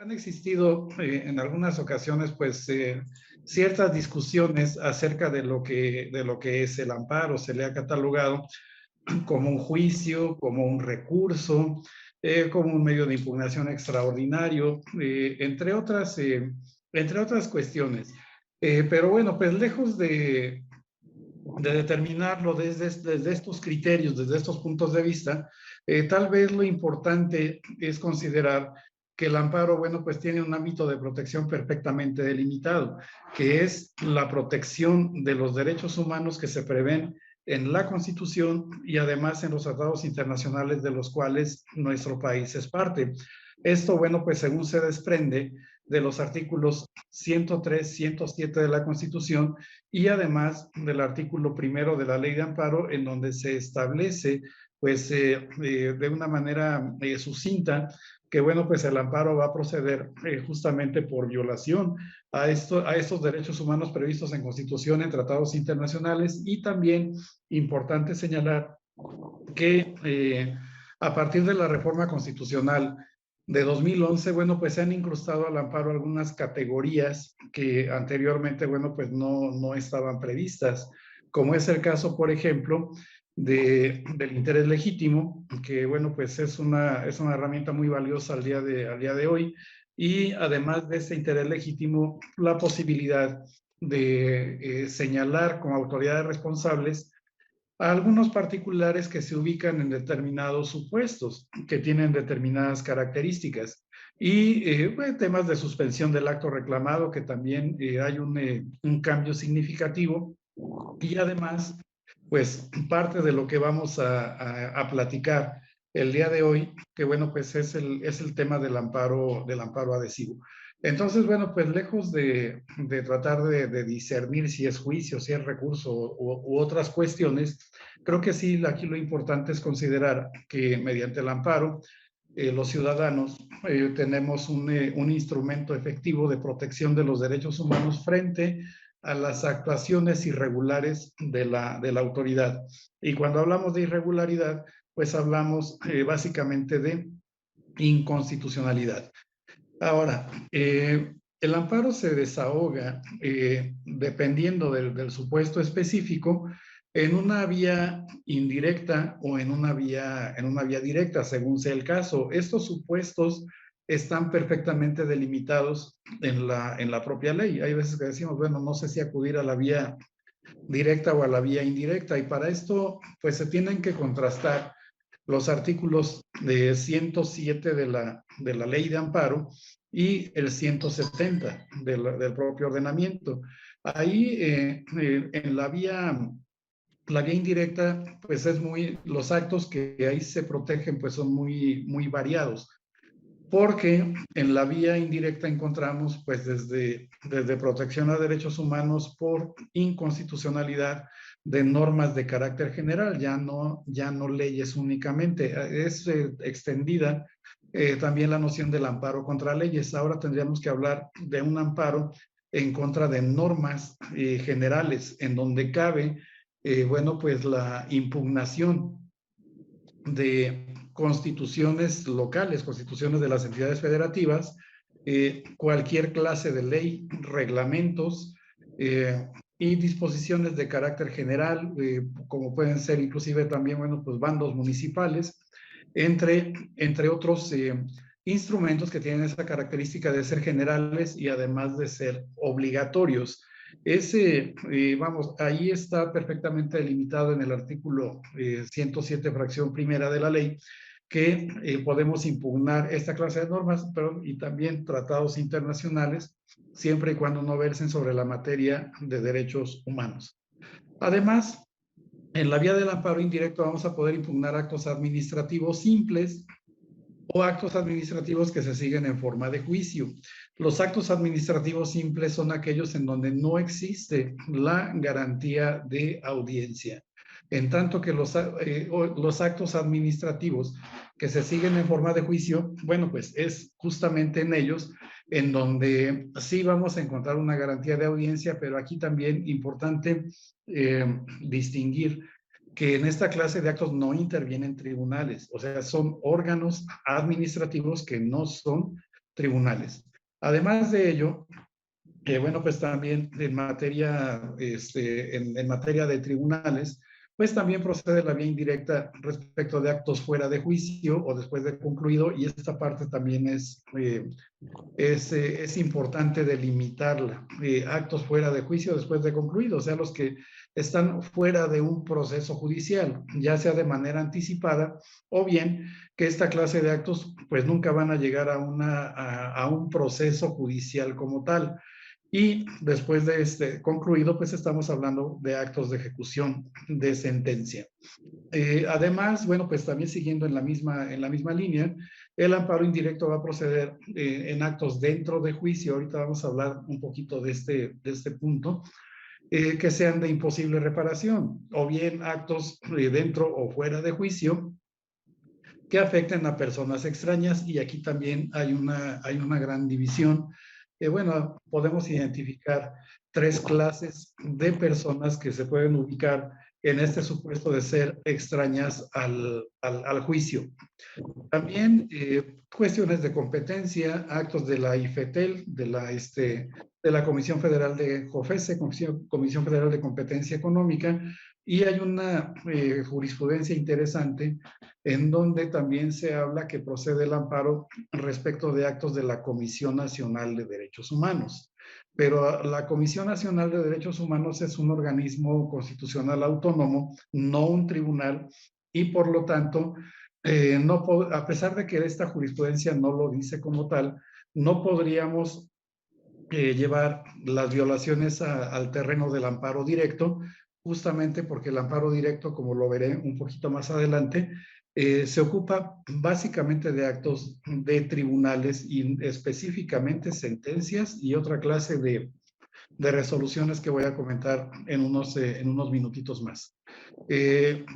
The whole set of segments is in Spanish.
Han existido en algunas ocasiones, pues, ciertas discusiones acerca de lo que es el amparo. Se le ha catalogado como un juicio, como un recurso, como un medio de impugnación extraordinario, entre otras cuestiones. Pero bueno, pues lejos de determinarlo desde estos criterios, desde estos puntos de vista, tal vez lo importante es considerar que el amparo, bueno, pues tiene un ámbito de protección perfectamente delimitado, que es la protección de los derechos humanos que se prevén en la Constitución y además en los tratados internacionales de los cuales nuestro país es parte. Esto, bueno, pues según se desprende de los artículos 103, 107 de la Constitución y además del artículo primero de la Ley de Amparo, en donde se establece, pues, de una manera sucinta, que bueno, pues el amparo va a proceder justamente por violación a estos derechos humanos previstos en Constitución, en tratados internacionales, y también importante señalar que a partir de la reforma constitucional de 2011, bueno, pues se han incrustado al amparo algunas categorías que anteriormente, bueno, pues no estaban previstas, como es el caso, por ejemplo, del interés legítimo, que bueno, pues es una herramienta muy valiosa al día de hoy, y además de ese interés legítimo, la posibilidad de señalar como autoridades responsables a algunos particulares que se ubican en determinados supuestos, que tienen determinadas características. Y pues, temas de suspensión del acto reclamado, que también hay un cambio significativo. Y además, pues parte de lo que vamos a platicar el día de hoy, que bueno, pues es el tema del amparo adhesivo. Entonces, bueno, pues lejos de tratar de discernir si es juicio, si es recurso u otras cuestiones, creo que sí, aquí lo importante es considerar que mediante el amparo, los ciudadanos tenemos un instrumento efectivo de protección de los derechos humanos frente a las actuaciones irregulares de la autoridad. Y cuando hablamos de irregularidad, pues hablamos básicamente de inconstitucionalidad. Ahora, el amparo se desahoga dependiendo del supuesto específico en una vía indirecta o en en una vía directa, según sea el caso. Estos supuestos están perfectamente delimitados en la propia ley. Hay veces que decimos, bueno, no sé si acudir a la vía directa o a la vía indirecta, y para esto, pues se tienen que contrastar los artículos de 107 de la ley de amparo y el 170 del propio ordenamiento. Ahí en la vía indirecta, pues es los actos que ahí se protegen, pues son muy variados, porque en la vía indirecta encontramos, pues desde protección a derechos humanos por inconstitucionalidad de normas de carácter general, ya no leyes únicamente. Es extendida también la noción del amparo contra leyes. Ahora tendríamos que hablar de un amparo en contra de normas generales, en donde cabe, bueno, pues la impugnación de constituciones locales, constituciones de las entidades federativas, cualquier clase de ley, reglamentos y disposiciones de carácter general, como pueden ser inclusive también, bueno, pues bandos municipales, entre otros instrumentos que tienen esa característica de ser generales y además de ser obligatorios. Vamos, ahí está perfectamente delimitado en el artículo 107, fracción primera de la ley, que podemos impugnar esta clase de normas, pero y también tratados internacionales, siempre y cuando no versen sobre la materia de derechos humanos. Además, en la vía del amparo indirecto vamos a poder impugnar actos administrativos simples o actos administrativos que se siguen en forma de juicio. Los actos administrativos simples son aquellos en donde no existe la garantía de audiencia. En tanto que los actos administrativos que se siguen en forma de juicio, bueno, pues es justamente en ellos en donde sí vamos a encontrar una garantía de audiencia, pero aquí también importante distinguir que en esta clase de actos no intervienen tribunales, o sea, son órganos administrativos que no son tribunales. Además de ello, bueno, pues también en materia de tribunales, pues también procede la vía indirecta respecto de actos fuera de juicio o después de concluido, y esta parte también es importante delimitarla. Actos fuera de juicio después de concluido, o sea, los que están fuera de un proceso judicial, ya sea de manera anticipada o bien que esta clase de actos pues nunca van a llegar a un proceso judicial como tal. Y después de este concluido, pues estamos hablando de actos de ejecución de sentencia. Además, bueno, pues también siguiendo en la misma línea, el amparo indirecto va a proceder en actos dentro de juicio. Ahorita vamos a hablar un poquito de este punto, que sean de imposible reparación, o bien actos dentro o fuera de juicio que afecten a personas extrañas, y aquí también hay una gran división. Bueno, podemos identificar tres clases de personas que se pueden ubicar en este supuesto de ser extrañas al juicio. También cuestiones de competencia, actos de la IFETEL, de la Comisión Federal de COFESE, Comisión Federal de Competencia Económica, y hay una jurisprudencia interesante en donde también se habla que procede el amparo respecto de actos de la Comisión Nacional de Derechos Humanos. Pero la Comisión Nacional de Derechos Humanos es un organismo constitucional autónomo, no un tribunal, y por lo tanto, a pesar de que esta jurisprudencia no lo dice como tal, no podríamos llevar las violaciones al terreno del amparo directo, justamente porque el amparo directo, como lo veré un poquito más adelante, se ocupa básicamente de actos de tribunales y específicamente sentencias y otra clase de resoluciones que voy a comentar en unos minutitos más.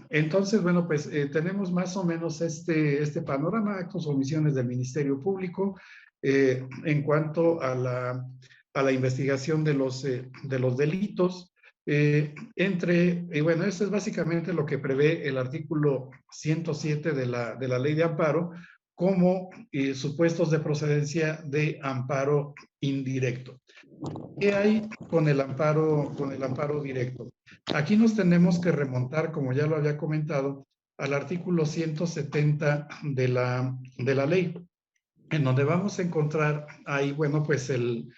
Entonces, bueno, pues tenemos más o menos este panorama, actos o omisiones del Ministerio Público en cuanto a la investigación de los delitos. Bueno, esto es básicamente lo que prevé el artículo 107 de la Ley de Amparo como supuestos de procedencia de amparo indirecto. ¿Qué hay con el amparo directo? Aquí nos tenemos que remontar, como ya lo había comentado, al artículo 170 de la ley, en donde vamos a encontrar ahí, bueno, pues el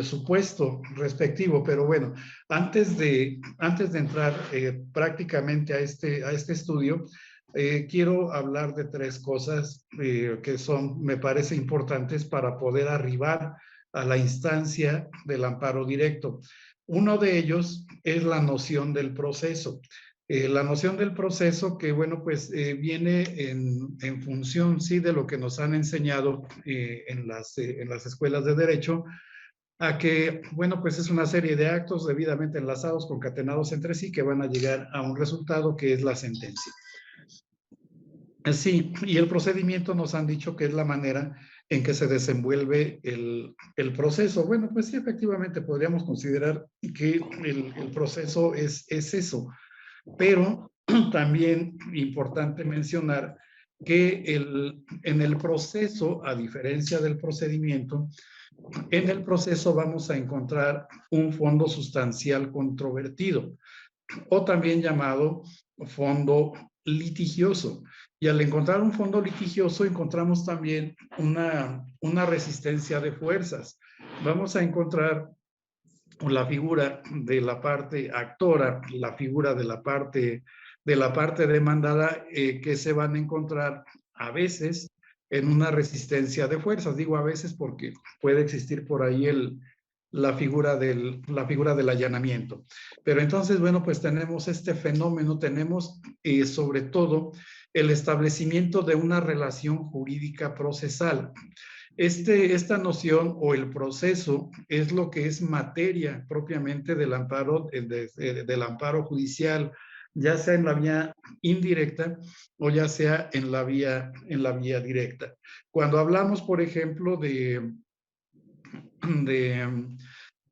supuesto respectivo. Pero bueno, antes de entrar prácticamente a este estudio, quiero hablar de tres cosas que me parece importantes para poder arribar a la instancia del amparo directo. Uno de ellos es la noción del proceso. La noción del proceso que, bueno, pues viene en función, sí, de lo que nos han enseñado en las escuelas de derecho, a que, bueno, pues es una serie de actos debidamente enlazados, concatenados entre sí, que van a llegar a un resultado que es la sentencia. Sí, y el procedimiento nos han dicho que es la manera en que se desenvuelve el proceso. Bueno, pues sí, efectivamente podríamos considerar que el proceso es eso, pero también importante mencionar que en el proceso, a diferencia del procedimiento, en el proceso vamos a encontrar un fondo sustancial controvertido, o también llamado fondo litigioso. Y al encontrar un fondo litigioso, encontramos también una resistencia de fuerzas. Vamos a encontrar la figura de la parte actora, la figura de la parte demandada, que se van a encontrar a veces en una resistencia de fuerzas. Digo a veces porque puede existir por ahí la figura del allanamiento. Pero entonces, bueno, pues tenemos este fenómeno, tenemos sobre todo el establecimiento de una relación jurídica procesal. Esta noción o el proceso es lo que es materia propiamente del amparo judicial, ya sea en la vía indirecta o ya sea en la vía directa. Cuando hablamos, por ejemplo, de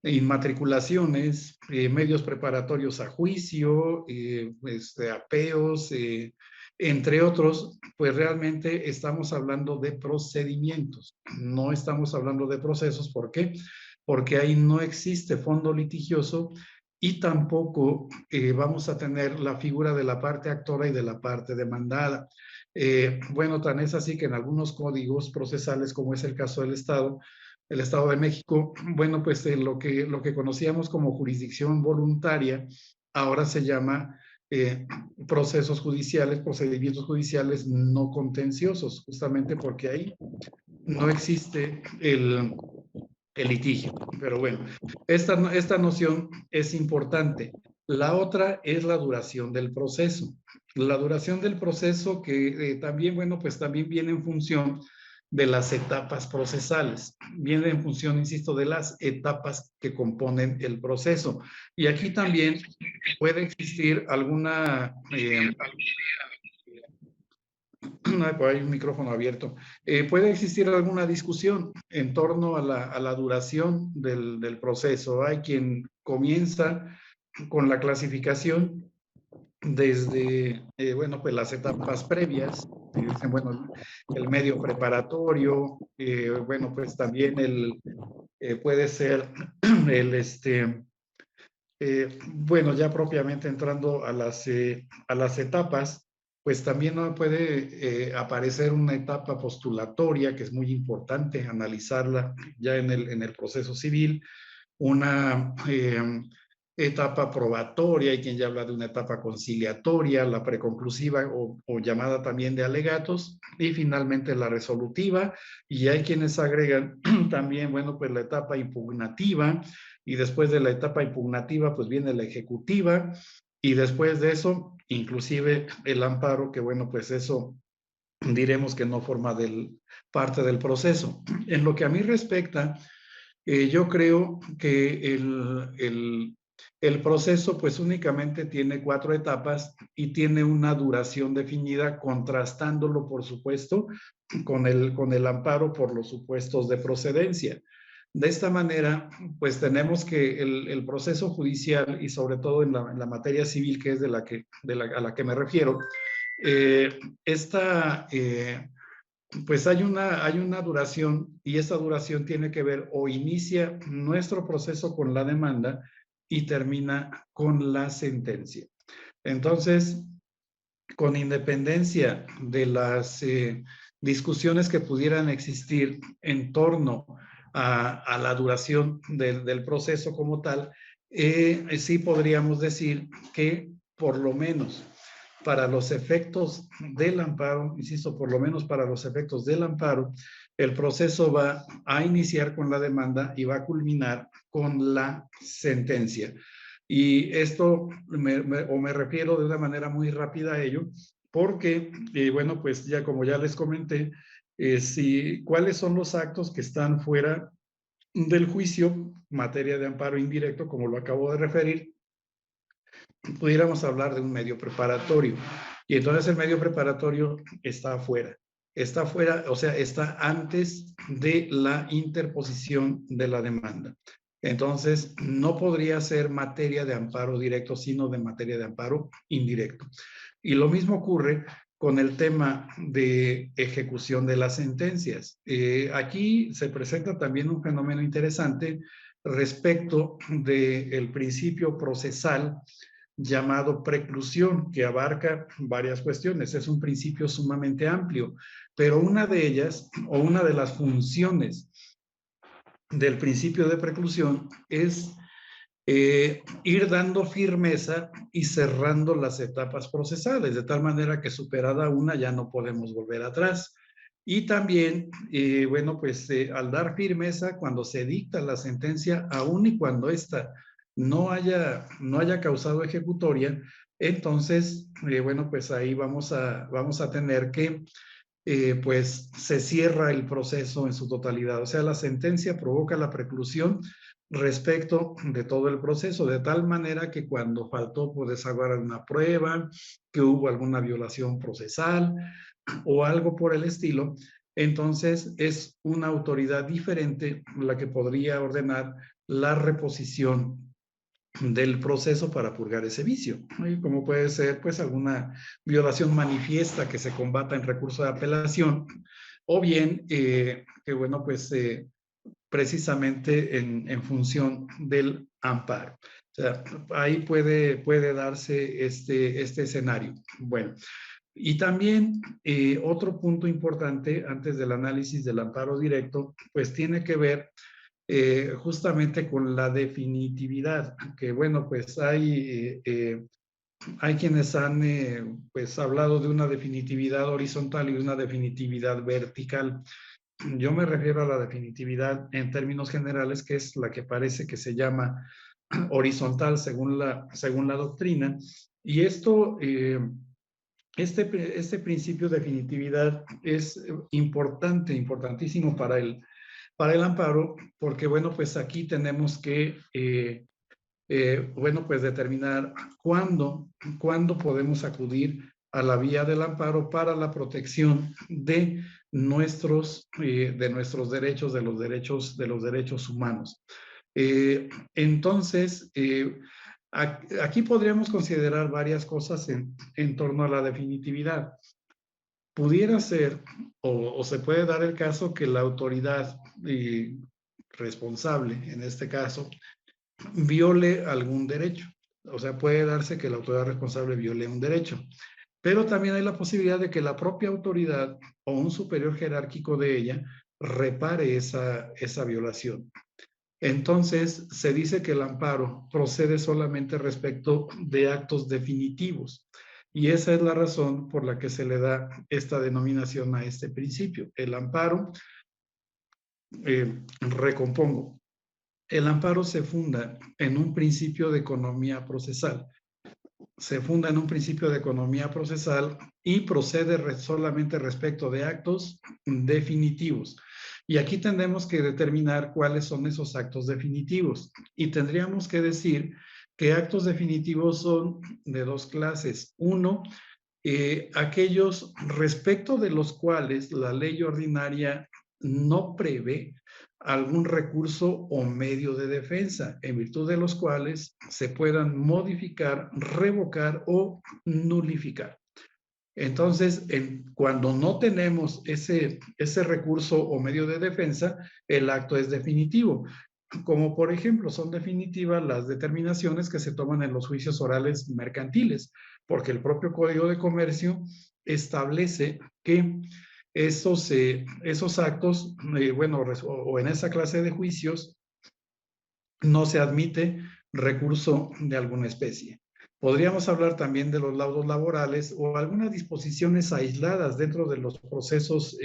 inmatriculaciones, medios preparatorios a juicio, apeos, Entre otros, pues realmente estamos hablando de procedimientos, no estamos hablando de procesos. ¿Por qué? Porque ahí no existe fondo litigioso y tampoco vamos a tener la figura de la parte actora y de la parte demandada. Bueno, tan es así que en algunos códigos procesales, como es el caso del Estado, el Estado de México, bueno, pues lo que conocíamos como jurisdicción voluntaria, ahora se llama procesos judiciales, procedimientos judiciales no contenciosos, justamente porque ahí no existe el litigio. Pero bueno, esta noción es importante. La otra es la duración del proceso. La duración del proceso que también, bueno, pues también viene en función de las etapas procesales. Viene en función, insisto, de las etapas que componen el proceso. Y aquí también puede existir alguna hay un micrófono abierto. Puede existir alguna discusión en torno a la duración del proceso. Hay quien comienza con la clasificación desde, bueno, pues las etapas previas. Dicen, bueno, el medio preparatorio, bueno, pues también puede ser bueno, ya propiamente entrando a las etapas, pues también no puede aparecer una etapa postulatoria, que es muy importante analizarla ya en el proceso civil, una etapa probatoria, hay quien ya habla de una etapa conciliatoria, la preconclusiva o llamada también de alegatos, y finalmente la resolutiva, y hay quienes agregan también, bueno, pues la etapa impugnativa, y después de la etapa impugnativa, pues viene la ejecutiva, y después de eso, inclusive el amparo, que bueno, pues eso diremos que no forma parte del proceso. En lo que a mí respecta, yo creo que el proceso pues únicamente tiene 4 etapas y tiene una duración definida, contrastándolo, por supuesto, con el amparo por los supuestos de procedencia. De esta manera, pues tenemos que el proceso judicial y sobre todo en la materia civil, que es a la que me refiero, esta pues hay una duración y esa duración tiene que ver o inicia nuestro proceso con la demanda y termina con la sentencia. Entonces, con independencia de las discusiones que pudieran existir en torno a la duración del proceso como tal, sí podríamos decir que por lo menos para los efectos del amparo, insisto, por lo menos para los efectos del amparo, el proceso va a iniciar con la demanda y va a culminar con la sentencia. Y esto me refiero de una manera muy rápida a ello, porque, bueno, pues ya como ya les comenté, cuáles son los actos que están fuera del juicio, materia de amparo indirecto, como lo acabo de referir, pudiéramos hablar de un medio preparatorio. Y entonces el medio preparatorio está afuera. Está afuera, o sea, está antes de la interposición de la demanda. Entonces, no podría ser materia de amparo directo, sino de materia de amparo indirecto. Y lo mismo ocurre con el tema de ejecución de las sentencias. Aquí se presenta también un fenómeno interesante respecto del principio procesal llamado preclusión, que abarca varias cuestiones. Es un principio sumamente amplio, pero una de ellas, o una de las funciones del principio de preclusión, es ir dando firmeza y cerrando las etapas procesales, de tal manera que superada una ya no podemos volver atrás. Y también, bueno, pues al dar firmeza, cuando se dicta la sentencia, aun y cuando ésta no haya causado ejecutoria, entonces, bueno, pues ahí vamos a tener que, pues se cierra el proceso en su totalidad. O sea, la sentencia provoca la preclusión respecto de todo el proceso, de tal manera que cuando faltó por desahogar una prueba, que hubo alguna violación procesal o algo por el estilo, entonces es una autoridad diferente la que podría ordenar la reposición del proceso para purgar ese vicio, ¿no? Como puede ser pues alguna violación manifiesta que se combata en recurso de apelación, o bien que bueno pues precisamente en función del amparo. O sea, ahí puede darse este escenario. Bueno, y también otro punto importante antes del análisis del amparo directo, pues tiene que ver justamente con la definitividad, que bueno, pues hay quienes han pues hablado de una definitividad horizontal y una definitividad vertical. Yo me refiero a la definitividad en términos generales, que es la que parece que se llama horizontal según la doctrina. Y este principio de definitividad es importante, importantísimo para el amparo, porque bueno, pues aquí tenemos que, bueno, pues determinar cuándo podemos acudir a la vía del amparo para la protección de nuestros derechos, de los derechos humanos. Entonces, aquí podríamos considerar varias cosas en torno a la definitividad. Pudiera ser, o se puede dar el caso que la autoridad responsable, en este caso, viole algún derecho. O sea, puede darse que la autoridad responsable viole un derecho. Pero también hay la posibilidad de que la propia autoridad o un superior jerárquico de ella repare esa violación. Entonces, se dice que el amparo procede solamente respecto de actos definitivos. Y esa es la razón por la que se le da esta denominación a este principio. El amparo, recompongo, el amparo se funda en un principio de economía procesal. Se funda en un principio de economía procesal y procede solamente respecto de actos definitivos. Y aquí tendremos que determinar cuáles son esos actos definitivos. Y tendríamos que decir que actos definitivos son de dos clases. Uno, aquellos respecto de los cuales la ley ordinaria no prevé algún recurso o medio de defensa, en virtud de los cuales se puedan modificar, revocar o nulificar. Entonces, cuando no tenemos ese recurso o medio de defensa, el acto es definitivo. Como por ejemplo, son definitivas las determinaciones que se toman en los juicios orales mercantiles, porque el propio Código de Comercio establece que esos actos, bueno, o en esa clase de juicios, no se admite recurso de alguna especie. Podríamos hablar también de los laudos laborales o algunas disposiciones aisladas dentro de los procesos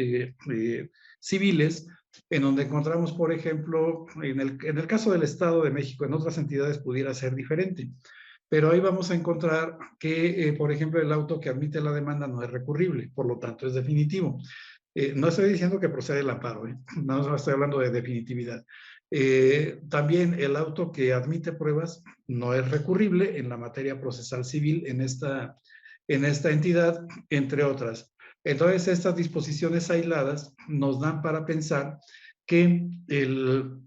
civiles, en donde encontramos, por ejemplo, en el caso del Estado de México, en otras entidades pudiera ser diferente, pero ahí vamos a encontrar que, por ejemplo, el auto que admite la demanda no es recurrible, por lo tanto es definitivo. No estoy diciendo que procede el amparo, no estoy hablando de definitividad. También el auto que admite pruebas no es recurrible en la materia procesal civil en esta entidad, entre otras. Entonces, estas disposiciones aisladas nos dan para pensar que el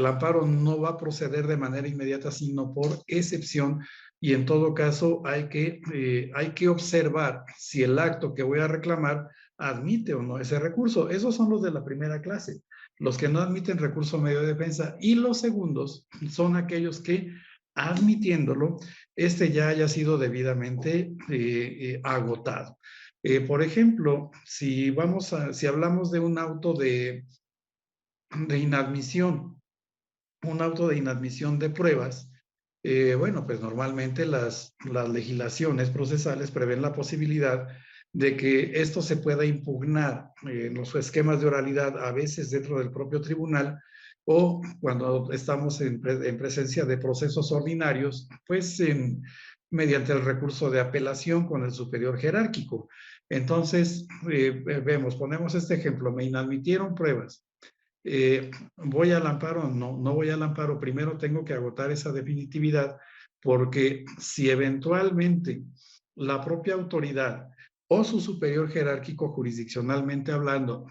amparo no va a proceder de manera inmediata, sino por excepción, y en todo caso hay que observar si el acto que voy a reclamar admite o no ese recurso. Esos son los de la primera clase, los que no admiten recurso medio de defensa, y los segundos son aquellos que, admitiéndolo, ya haya sido debidamente agotado. Por ejemplo, si hablamos de un auto de inadmisión, un auto de inadmisión de pruebas, bueno, pues normalmente las legislaciones procesales prevén la posibilidad de que esto se pueda impugnar en los esquemas de oralidad, a veces dentro del propio tribunal, o cuando estamos en presencia de procesos ordinarios, pues mediante el recurso de apelación con el superior jerárquico. Entonces, ponemos este ejemplo: me inadmitieron pruebas. ¿Voy al amparo? No, no voy al amparo. Primero tengo que agotar esa definitividad, porque si eventualmente la propia autoridad o su superior jerárquico, jurisdiccionalmente hablando,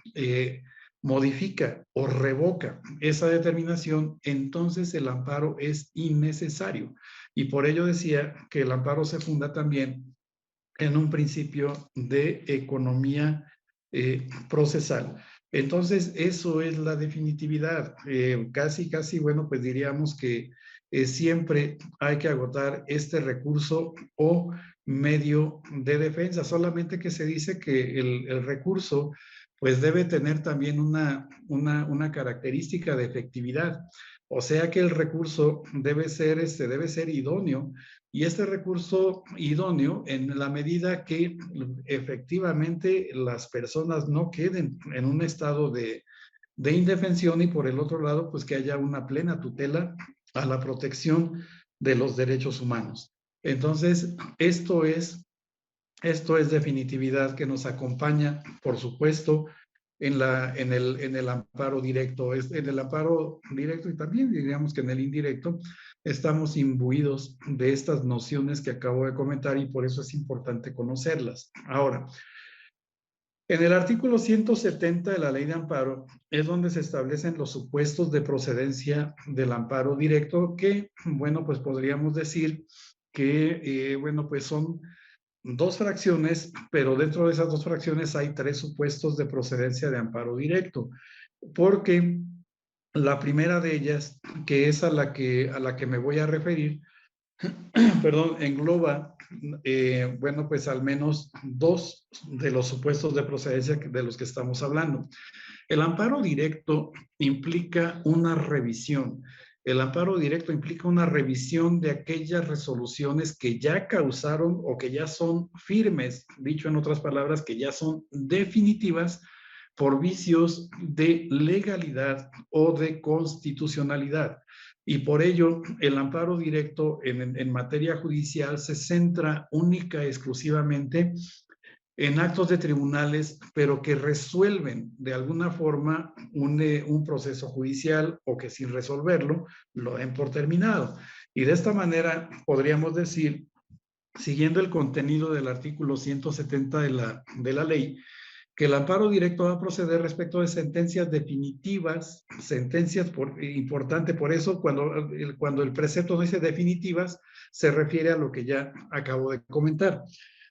modifica o revoca esa determinación, entonces el amparo es innecesario. Y por ello decía que el amparo se funda también en un principio de economía procesal. Entonces, eso es la definitividad. Casi, bueno, pues diríamos que siempre hay que agotar este recurso o medio de defensa, solamente que se dice que el recurso pues debe tener también una característica de efectividad. O sea que el recurso debe ser idóneo, y este recurso idóneo en la medida que efectivamente las personas no queden en un estado de indefensión, y por el otro lado, pues que haya una plena tutela a la protección de los derechos humanos. Entonces, esto es definitividad que nos acompaña, por supuesto, en el amparo directo. En el amparo directo y también diríamos que en el indirecto estamos imbuidos de estas nociones que acabo de comentar, y por eso es importante conocerlas. Ahora, en el artículo 170 de la Ley de Amparo es donde se establecen los supuestos de procedencia del amparo directo que, bueno, pues podríamos decir que, bueno, pues son dos fracciones, pero dentro de esas dos fracciones hay tres supuestos de procedencia de amparo directo, porque la primera de ellas, que es a la que me voy a referir, perdón, engloba, bueno, pues al menos dos de los supuestos de procedencia de los que estamos hablando. El amparo directo implica una revisión. El amparo directo implica una revisión de aquellas resoluciones que ya causaron o que ya son firmes, dicho en otras palabras, que ya son definitivas por vicios de legalidad o de constitucionalidad. Y por ello, el amparo directo en materia judicial se centra única y exclusivamente en actos de tribunales, pero que resuelven de alguna forma un proceso judicial, o que sin resolverlo lo den por terminado. Y de esta manera podríamos decir, siguiendo el contenido del artículo 170 de la ley, que el amparo directo va a proceder respecto de sentencias definitivas, importante por eso, cuando el precepto dice definitivas, se refiere a lo que ya acabo de comentar,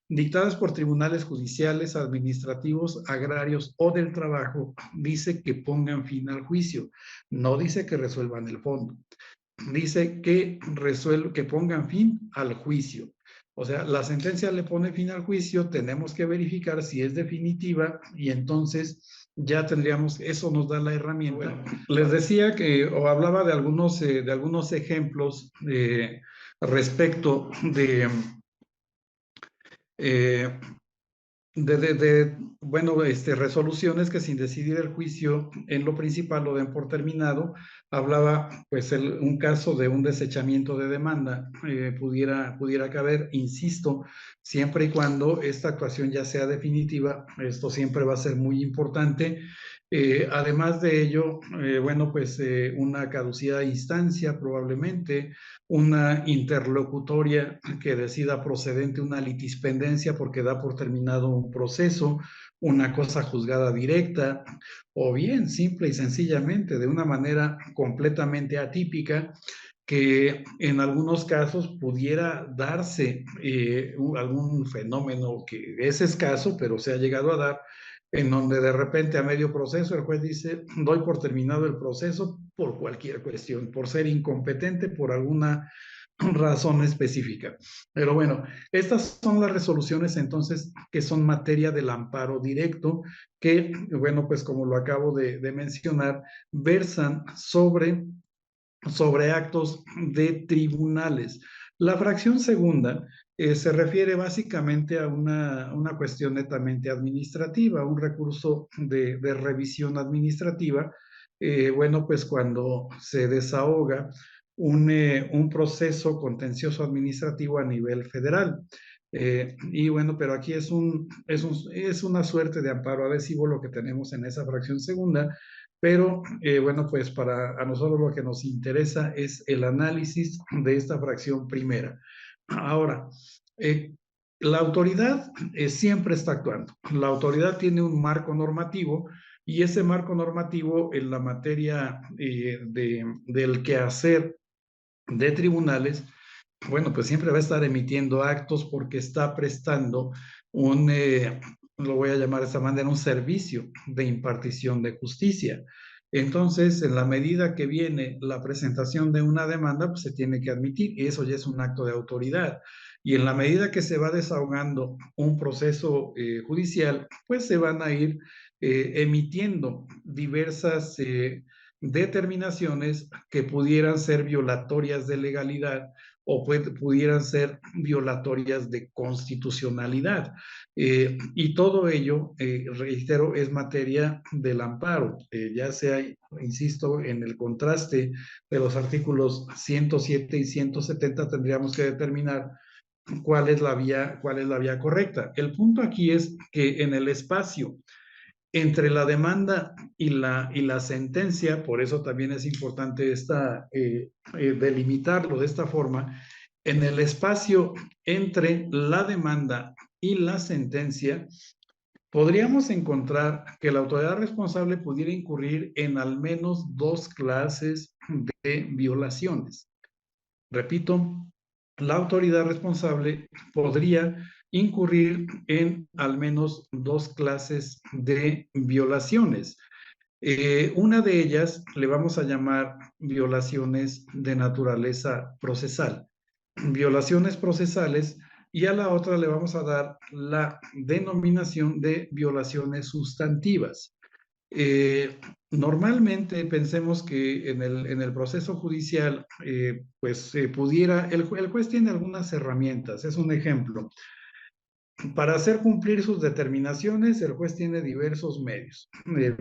dictadas por tribunales judiciales, administrativos, agrarios o del trabajo. Dice que pongan fin al juicio, no dice que resuelvan el fondo, dice que pongan fin al juicio. O sea, la sentencia le pone fin al juicio, tenemos que verificar si es definitiva, y entonces ya tendríamos, eso nos da la herramienta. Bueno, les decía que, o hablaba de algunos ejemplos respecto eh, bueno, resoluciones que sin decidir el juicio en lo principal lo den por terminado. Hablaba, pues, un caso de un desechamiento de demanda, pudiera caber, insisto, siempre y cuando esta actuación ya sea definitiva. Esto siempre va a ser muy importante. Además de ello, bueno, pues una caducidad de instancia probablemente, una interlocutoria que decida procedente una litispendencia porque da por terminado un proceso, una cosa juzgada directa, o bien simple y sencillamente de una manera completamente atípica, que en algunos casos pudiera darse algún fenómeno que es escaso, pero se ha llegado a dar, en donde de repente a medio proceso el juez dice, doy por terminado el proceso por cualquier cuestión, por ser incompetente, por alguna razón específica. Pero bueno, estas son las resoluciones entonces que son materia del amparo directo, que, bueno, pues como lo acabo de mencionar, versan sobre actos de tribunales. La fracción segunda se refiere básicamente a una cuestión netamente administrativa, un recurso de revisión administrativa. Bueno, pues cuando se desahoga un proceso contencioso administrativo a nivel federal. Y bueno, pero aquí es una suerte de amparo adhesivo lo que tenemos en esa fracción segunda, pero bueno, pues a nosotros lo que nos interesa es el análisis de esta fracción primera. Ahora, la autoridad siempre está actuando. La autoridad tiene un marco normativo y ese marco normativo en la materia del quehacer de tribunales, bueno, pues siempre va a estar emitiendo actos porque está prestando lo voy a llamar de esta manera, un servicio de impartición de justicia. Entonces, en la medida que viene la presentación de una demanda, pues se tiene que admitir, y eso ya es un acto de autoridad. Y en la medida que se va desahogando un proceso judicial, pues se van a ir emitiendo diversas determinaciones que pudieran ser violatorias de legalidad o pudieran ser violatorias de constitucionalidad. Y todo ello, reitero, es materia del amparo, ya sea, insisto, en el contraste de los artículos 107 y 170 tendríamos que determinar cuál es la vía correcta. El punto aquí es que en el espacio entre la demanda y la sentencia, por eso también es importante delimitarlo de esta forma, en el espacio entre la demanda y la sentencia, podríamos encontrar que la autoridad responsable pudiera incurrir en al menos dos clases de violaciones. Repito, la autoridad responsable podría incurrir en al menos dos clases de violaciones. Una de ellas le vamos a llamar violaciones de naturaleza procesal. Violaciones procesales, y a la otra le vamos a dar la denominación de violaciones sustantivas. Normalmente pensemos que en el proceso judicial, pues pudiera, el juez tiene algunas herramientas, es un ejemplo. Para hacer cumplir sus determinaciones, el juez tiene diversos medios.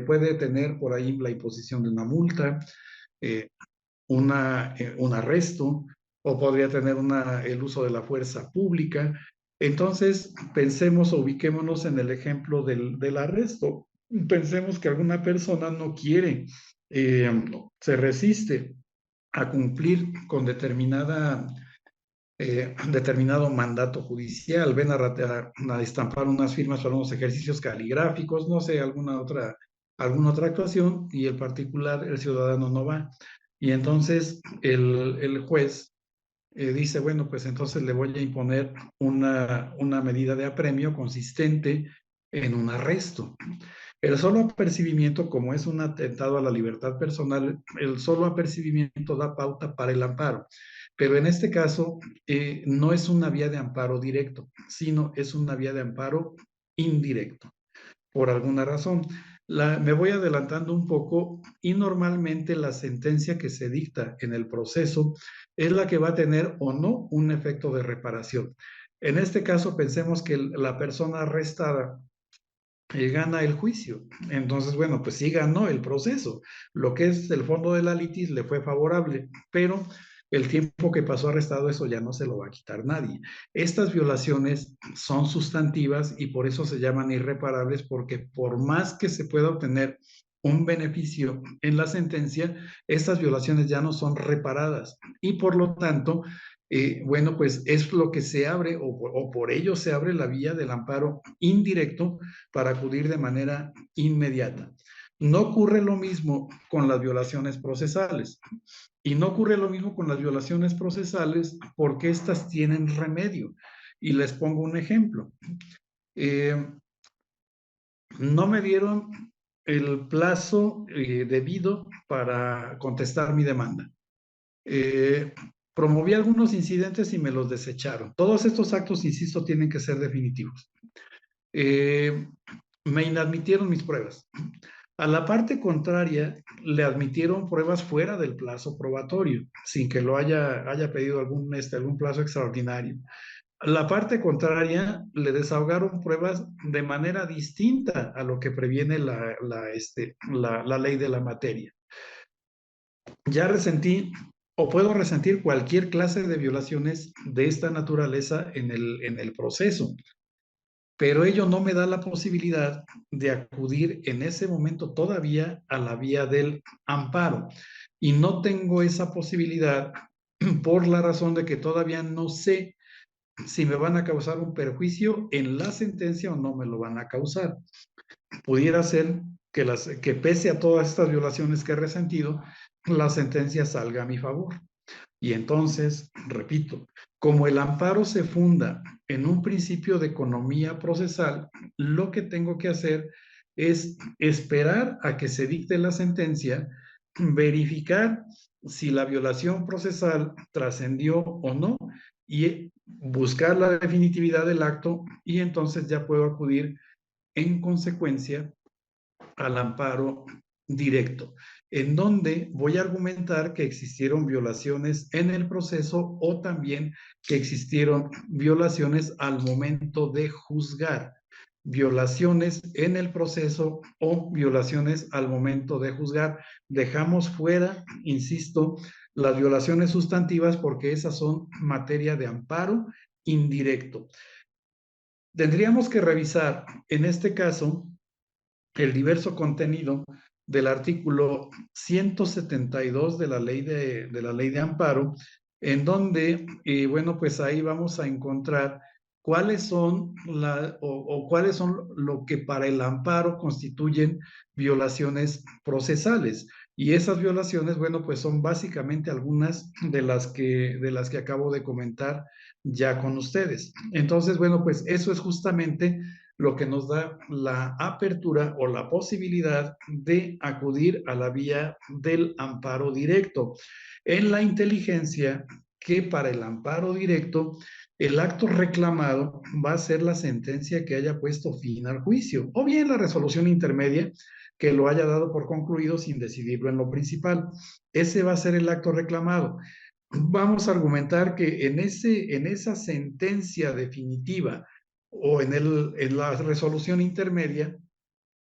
Puede tener por ahí la imposición de una multa, eh, un arresto, o podría tener el uso de la fuerza pública. Entonces, pensemos o ubiquémonos en el ejemplo del arresto. Pensemos que alguna persona no quiere, se resiste a cumplir con determinado mandato judicial, ven a estampar unas firmas para unos ejercicios caligráficos, no sé, alguna otra actuación, y el particular, el ciudadano, no va. Y entonces el juez dice, bueno, pues entonces le voy a imponer una medida de apremio consistente en un arresto. El solo apercibimiento, como es un atentado a la libertad personal, el solo apercibimiento da pauta para el amparo. Pero en este caso, no es una vía de amparo directo, sino es una vía de amparo indirecto, por alguna razón. Me voy adelantando un poco, y normalmente la sentencia que se dicta en el proceso es la que va a tener o no un efecto de reparación. En este caso, pensemos que la persona arrestada gana el juicio. Entonces, bueno, pues sí ganó el proceso. Lo que es el fondo de la litis le fue favorable, pero el tiempo que pasó arrestado, eso ya no se lo va a quitar nadie. Estas violaciones son sustantivas y por eso se llaman irreparables, porque por más que se pueda obtener un beneficio en la sentencia, estas violaciones ya no son reparadas y por lo tanto, bueno, pues es lo que se abre o por ello se abre la vía del amparo indirecto para acudir de manera inmediata. No ocurre lo mismo con las violaciones procesales. Y no ocurre lo mismo con las violaciones procesales porque estas tienen remedio. Y les pongo un ejemplo. No me dieron el plazo debido para contestar mi demanda. Promoví algunos incidentes y me los desecharon. Todos estos actos, insisto, tienen que ser definitivos. Me inadmitieron mis pruebas. A la parte contraria le admitieron pruebas fuera del plazo probatorio, sin que lo haya pedido algún plazo extraordinario. A la parte contraria le desahogaron pruebas de manera distinta a lo que previene la ley de la materia. Ya resentí o puedo resentir cualquier clase de violaciones de esta naturaleza en el proceso, pero ello no me da la posibilidad de acudir en ese momento todavía a la vía del amparo. Y no tengo esa posibilidad por la razón de que todavía no sé si me van a causar un perjuicio en la sentencia o no me lo van a causar. Pudiera ser que pese a todas estas violaciones que he resentido, la sentencia salga a mi favor. Y entonces, repito, como el amparo se funda en un principio de economía procesal, lo que tengo que hacer es esperar a que se dicte la sentencia, verificar si la violación procesal trascendió o no y buscar la definitividad del acto, y entonces ya puedo acudir en consecuencia al amparo directo, en donde voy a argumentar que existieron violaciones en el proceso o también que existieron violaciones al momento de juzgar. Violaciones en el proceso o violaciones al momento de juzgar. Dejamos fuera, insisto, las violaciones sustantivas porque esas son materia de amparo indirecto. Tendríamos que revisar, en este caso, el diverso contenido del artículo 172 de la ley de amparo, en donde, bueno, pues ahí vamos a encontrar cuáles son cuáles son lo que para el amparo constituyen violaciones procesales. Y esas violaciones, bueno, pues son básicamente algunas de las que acabo de comentar ya con ustedes. Entonces, bueno, pues eso es justamente lo que nos da la apertura o la posibilidad de acudir a la vía del amparo directo. En la inteligencia que para el amparo directo, el acto reclamado va a ser la sentencia que haya puesto fin al juicio, o bien la resolución intermedia que lo haya dado por concluido sin decidirlo en lo principal. Ese va a ser el acto reclamado. Vamos a argumentar que en esa sentencia definitiva o en la resolución intermedia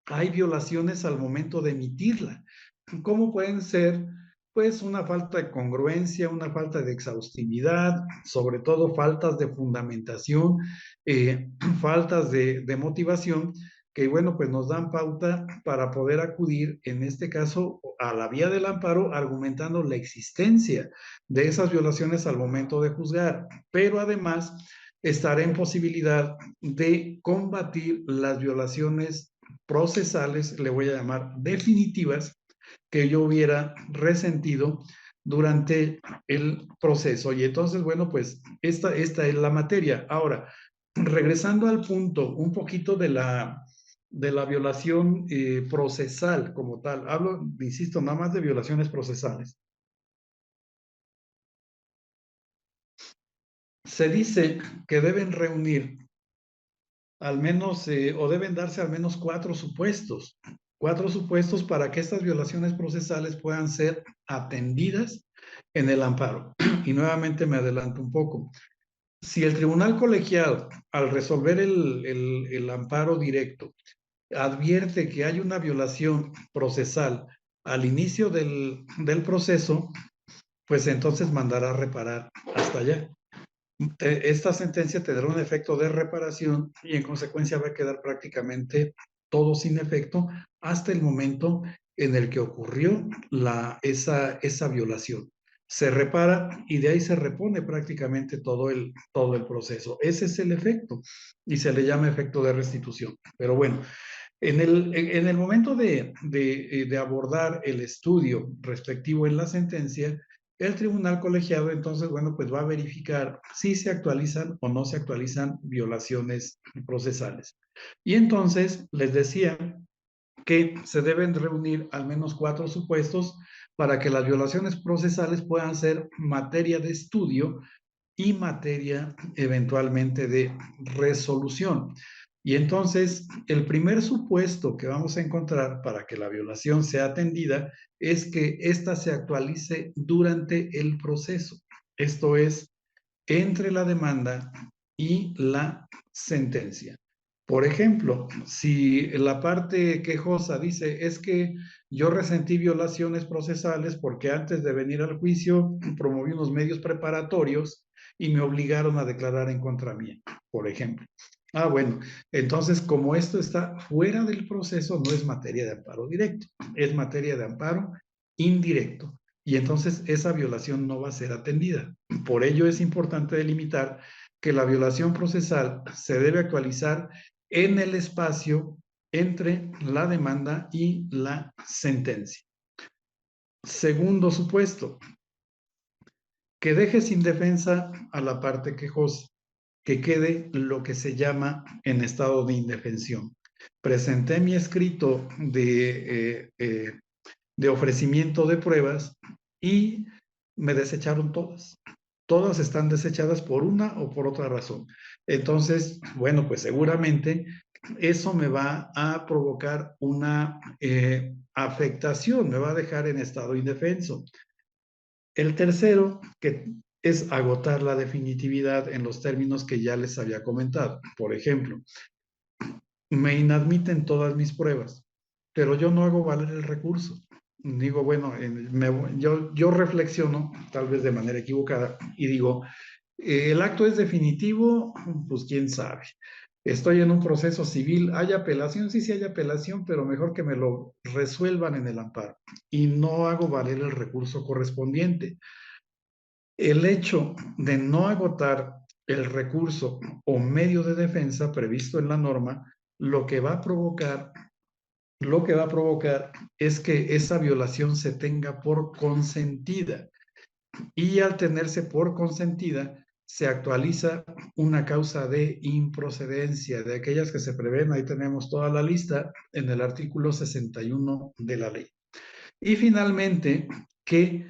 hay violaciones al momento de emitirla. ¿Cómo pueden ser? Pues una falta de congruencia, una falta de exhaustividad, sobre todo faltas de fundamentación, faltas de motivación, que bueno, pues nos dan pauta para poder acudir, en este caso, a la vía del amparo, argumentando la existencia de esas violaciones al momento de juzgar, pero además estará en posibilidad de combatir las violaciones procesales, le voy a llamar definitivas, que yo hubiera resentido durante el proceso. Y entonces, bueno, pues esta es la materia. Ahora, regresando al punto un poquito de la violación procesal como tal, hablo, insisto, nada más de violaciones procesales. Se dice que deben reunir al menos, o deben darse al menos cuatro supuestos para que estas violaciones procesales puedan ser atendidas en el amparo. Y nuevamente me adelanto un poco. Si el tribunal colegiado, al resolver el amparo directo, advierte que hay una violación procesal al inicio del proceso, pues entonces mandará a reparar hasta allá. Esta sentencia tendrá un efecto de reparación y en consecuencia va a quedar prácticamente todo sin efecto hasta el momento en el que ocurrió esa violación. Se repara y de ahí se repone prácticamente todo el proceso. Ese es el efecto y se le llama efecto de restitución. Pero bueno, en el momento de abordar el estudio respectivo en la sentencia, el tribunal colegiado entonces, bueno, pues va a verificar si se actualizan o no se actualizan violaciones procesales. Y entonces les decía que se deben reunir al menos cuatro supuestos para que las violaciones procesales puedan ser materia de estudio y materia eventualmente de resolución. Y entonces, el primer supuesto que vamos a encontrar para que la violación sea atendida es que ésta se actualice durante el proceso. Esto es, entre la demanda y la sentencia. Por ejemplo, si la parte quejosa dice, es que yo resentí violaciones procesales porque antes de venir al juicio promoví unos medios preparatorios y me obligaron a declarar en contra mía, por ejemplo. Ah, bueno, entonces como esto está fuera del proceso, no es materia de amparo directo, es materia de amparo indirecto. Y entonces esa violación no va a ser atendida. Por ello es importante delimitar que la violación procesal se debe actualizar en el espacio entre la demanda y la sentencia. Segundo supuesto, que deje sin defensa a la parte quejosa, que quede lo que se llama en estado de indefensión. Presenté mi escrito de ofrecimiento de pruebas y me desecharon todas. Todas están desechadas por una o por otra razón. Entonces, bueno, pues seguramente eso me va a provocar una afectación, me va a dejar en estado indefenso. El tercero, que es agotar la definitividad en los términos que ya les había comentado. Por ejemplo, me inadmiten todas mis pruebas, pero yo no hago valer el recurso. Digo, bueno, yo reflexiono, tal vez de manera equivocada, y digo, el acto es definitivo, pues quién sabe. Estoy en un proceso civil, ¿hay apelación? Sí, sí hay apelación, pero mejor que me lo resuelvan en el amparo y no hago valer el recurso correspondiente. El hecho de no agotar el recurso o medio de defensa previsto en la norma, lo que va a provocar es que esa violación se tenga por consentida y al tenerse por consentida se actualiza una causa de improcedencia de aquellas que se prevén, ahí tenemos toda la lista en el artículo 61 de la ley. Y finalmente, que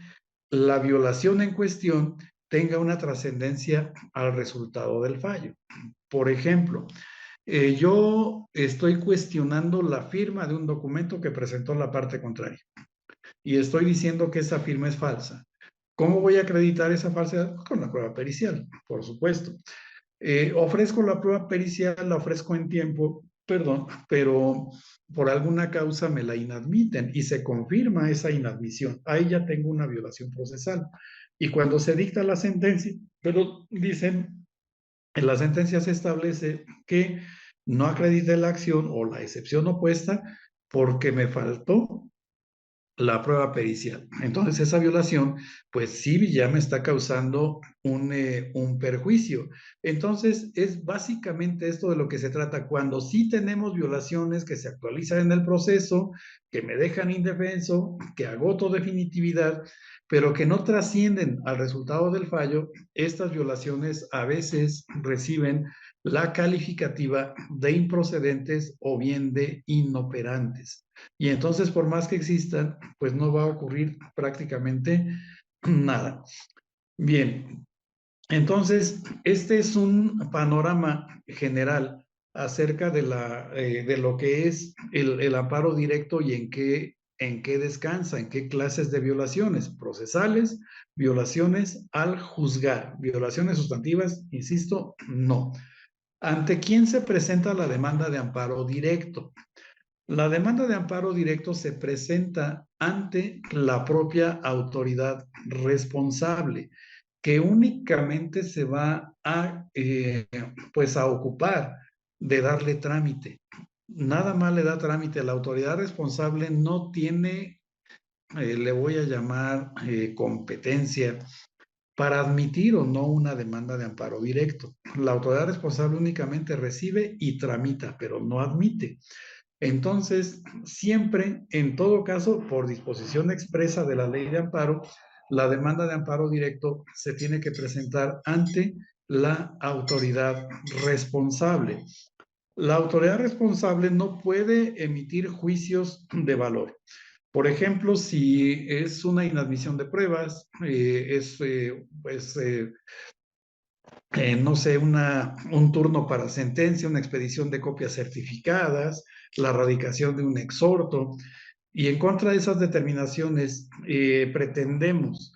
la violación en cuestión tenga una trascendencia al resultado del fallo. Por ejemplo, yo estoy cuestionando la firma de un documento que presentó la parte contraria y estoy diciendo que esa firma es falsa. ¿Cómo voy a acreditar esa falsedad? Con la prueba pericial, por supuesto. Ofrezco la prueba pericial, la ofrezco en tiempo, perdón, pero por alguna causa me la inadmiten y se confirma esa inadmisión. Ahí ya tengo una violación procesal. Y cuando se dicta la sentencia, pero dicen, en la sentencia se establece que no acredite la acción o la excepción opuesta porque me faltó la prueba pericial. Entonces, esa violación, pues sí, ya me está causando un perjuicio. Entonces, es básicamente esto de lo que se trata. Cuando sí tenemos violaciones que se actualizan en el proceso, que me dejan indefenso, que agoto definitividad, pero que no trascienden al resultado del fallo, estas violaciones a veces reciben la calificativa de improcedentes o bien de inoperantes. Y entonces, por más que existan, pues no va a ocurrir prácticamente nada. Bien, entonces, este es un panorama general acerca de lo que es el amparo directo y en qué descansa, en qué clases de violaciones procesales, violaciones al juzgar, violaciones sustantivas, insisto, no. ¿Ante quién se presenta la demanda de amparo directo? La demanda de amparo directo se presenta ante la propia autoridad responsable, que únicamente se va pues a ocupar de darle trámite. Nada más le da trámite. La autoridad responsable no tiene, le voy a llamar competencia para admitir o no una demanda de amparo directo. La autoridad responsable únicamente recibe y tramita, pero no admite. Entonces, siempre, en todo caso, por disposición expresa de la ley de amparo, la demanda de amparo directo se tiene que presentar ante la autoridad responsable. La autoridad responsable no puede emitir juicios de valor. Por ejemplo, si es una inadmisión de pruebas, no sé, un turno para sentencia, una expedición de copias certificadas, la radicación de un exhorto, y en contra de esas determinaciones pretendemos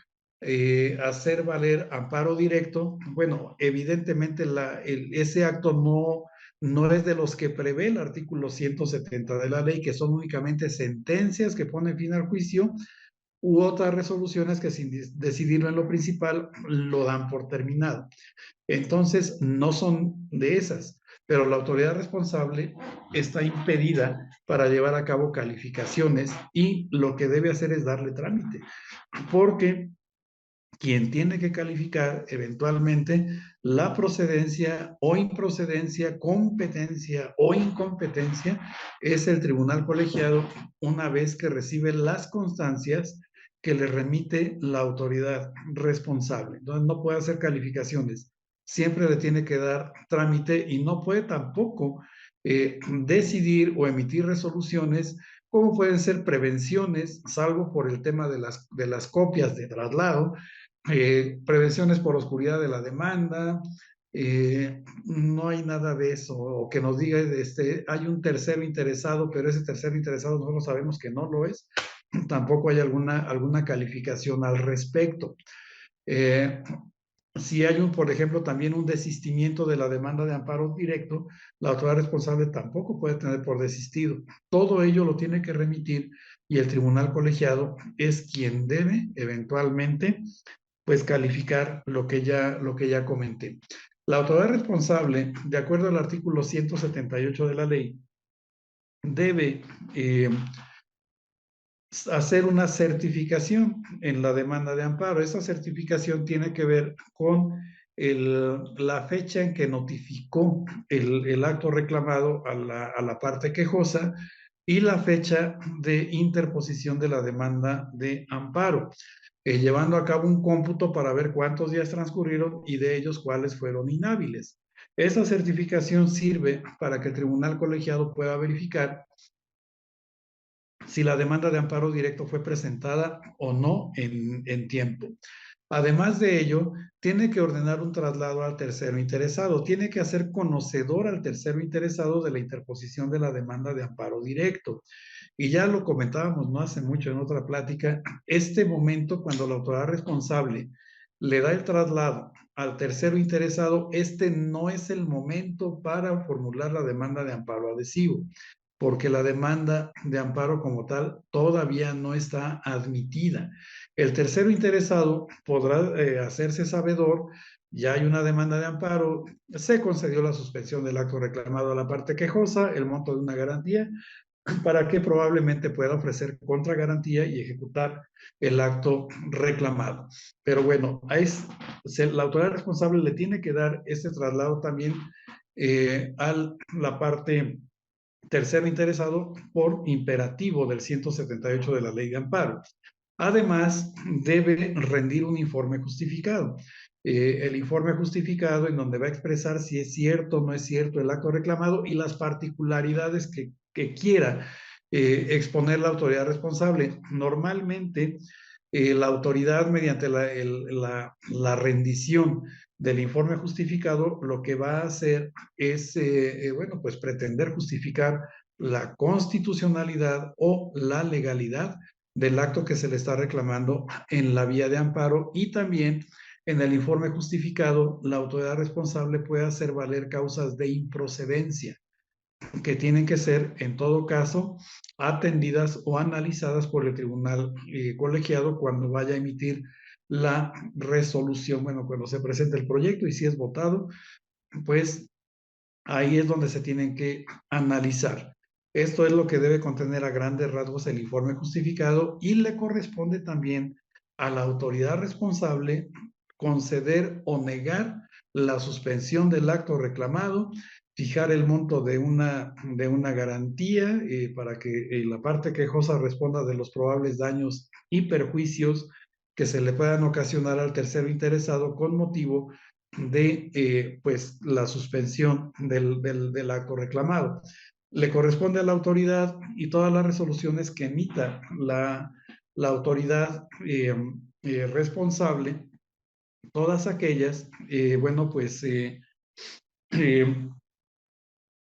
hacer valer amparo directo. Bueno, evidentemente ese acto no es de los que prevé el artículo 170 de la ley, que son únicamente sentencias que ponen fin al juicio u otras resoluciones que sin decidirlo en lo principal lo dan por terminado. Entonces, no son de esas, pero la autoridad responsable está impedida para llevar a cabo calificaciones y lo que debe hacer es darle trámite, porque quien tiene que calificar eventualmente la procedencia o improcedencia, competencia o incompetencia, es el tribunal colegiado una vez que recibe las constancias que le remite la autoridad responsable. Entonces no puede hacer calificaciones, siempre le tiene que dar trámite y no puede tampoco decidir o emitir resoluciones como pueden ser prevenciones, salvo por el tema de las copias de traslado, prevenciones por oscuridad de la demanda, no hay nada de eso, o que nos diga, hay un tercero interesado, pero ese tercero interesado nosotros sabemos que no lo es, tampoco hay alguna calificación al respecto. Si hay por ejemplo, también un desistimiento de la demanda de amparo directo, la autoridad responsable tampoco puede tener por desistido. Todo ello lo tiene que remitir y el tribunal colegiado es quien debe eventualmente pues calificar lo que ya comenté. La autoridad responsable, de acuerdo al artículo 178 de la ley, debe hacer una certificación en la demanda de amparo. Esa certificación tiene que ver con la fecha en que notificó el acto reclamado a la parte quejosa y la fecha de interposición de la demanda de amparo, llevando a cabo un cómputo para ver cuántos días transcurrieron y de ellos cuáles fueron inhábiles. Esa certificación sirve para que el tribunal colegiado pueda verificar si la demanda de amparo directo fue presentada o no en tiempo. Además de ello, tiene que ordenar un traslado al tercero interesado, tiene que hacer conocedor al tercero interesado de la interposición de la demanda de amparo directo. Y ya lo comentábamos no hace mucho en otra plática, este momento cuando la autoridad responsable le da el traslado al tercero interesado, este no es el momento para formular la demanda de amparo adhesivo, porque la demanda de amparo como tal todavía no está admitida. El tercero interesado podrá hacerse sabedor, ya hay una demanda de amparo, se concedió la suspensión del acto reclamado a la parte quejosa, el monto de una garantía, para que probablemente pueda ofrecer contragarantía y ejecutar el acto reclamado. Pero bueno, la autoridad responsable le tiene que dar este traslado también a la parte tercero interesado por imperativo del 178 de la Ley de Amparo. Además, debe rendir un informe justificado. El informe justificado en donde va a expresar si es cierto o no es cierto el acto reclamado y las particularidades que quiera exponer la autoridad responsable. Normalmente, la autoridad, mediante la rendición del informe justificado, lo que va a hacer es, bueno, pues pretender justificar la constitucionalidad o la legalidad del acto que se le está reclamando en la vía de amparo, y también en el informe justificado la autoridad responsable puede hacer valer causas de improcedencia que tienen que ser en todo caso atendidas o analizadas por el tribunal colegiado cuando vaya a emitir la resolución, bueno, cuando se presente el proyecto y si es votado, pues ahí es donde se tienen que analizar. Esto es lo que debe contener a grandes rasgos el informe justificado y le corresponde también a la autoridad responsable conceder o negar la suspensión del acto reclamado, fijar el monto de una garantía para que la parte quejosa responda de los probables daños y perjuicios que se le puedan ocasionar al tercero interesado con motivo de pues la suspensión del acto reclamado. Le corresponde a la autoridad y todas las resoluciones que emita la autoridad responsable, todas aquellas, bueno, pues,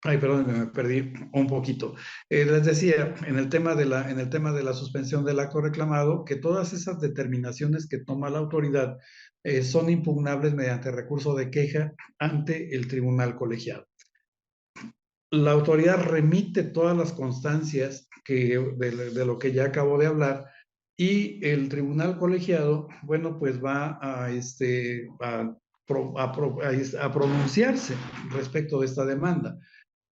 ay, perdón, me perdí un poquito. Les decía, en el tema de la suspensión del acto reclamado, que todas esas determinaciones que toma la autoridad son impugnables mediante recurso de queja ante el tribunal colegiado. La autoridad remite todas las constancias de lo que ya acabo de hablar, y el tribunal colegiado, bueno, pues va a pronunciarse respecto de esta demanda.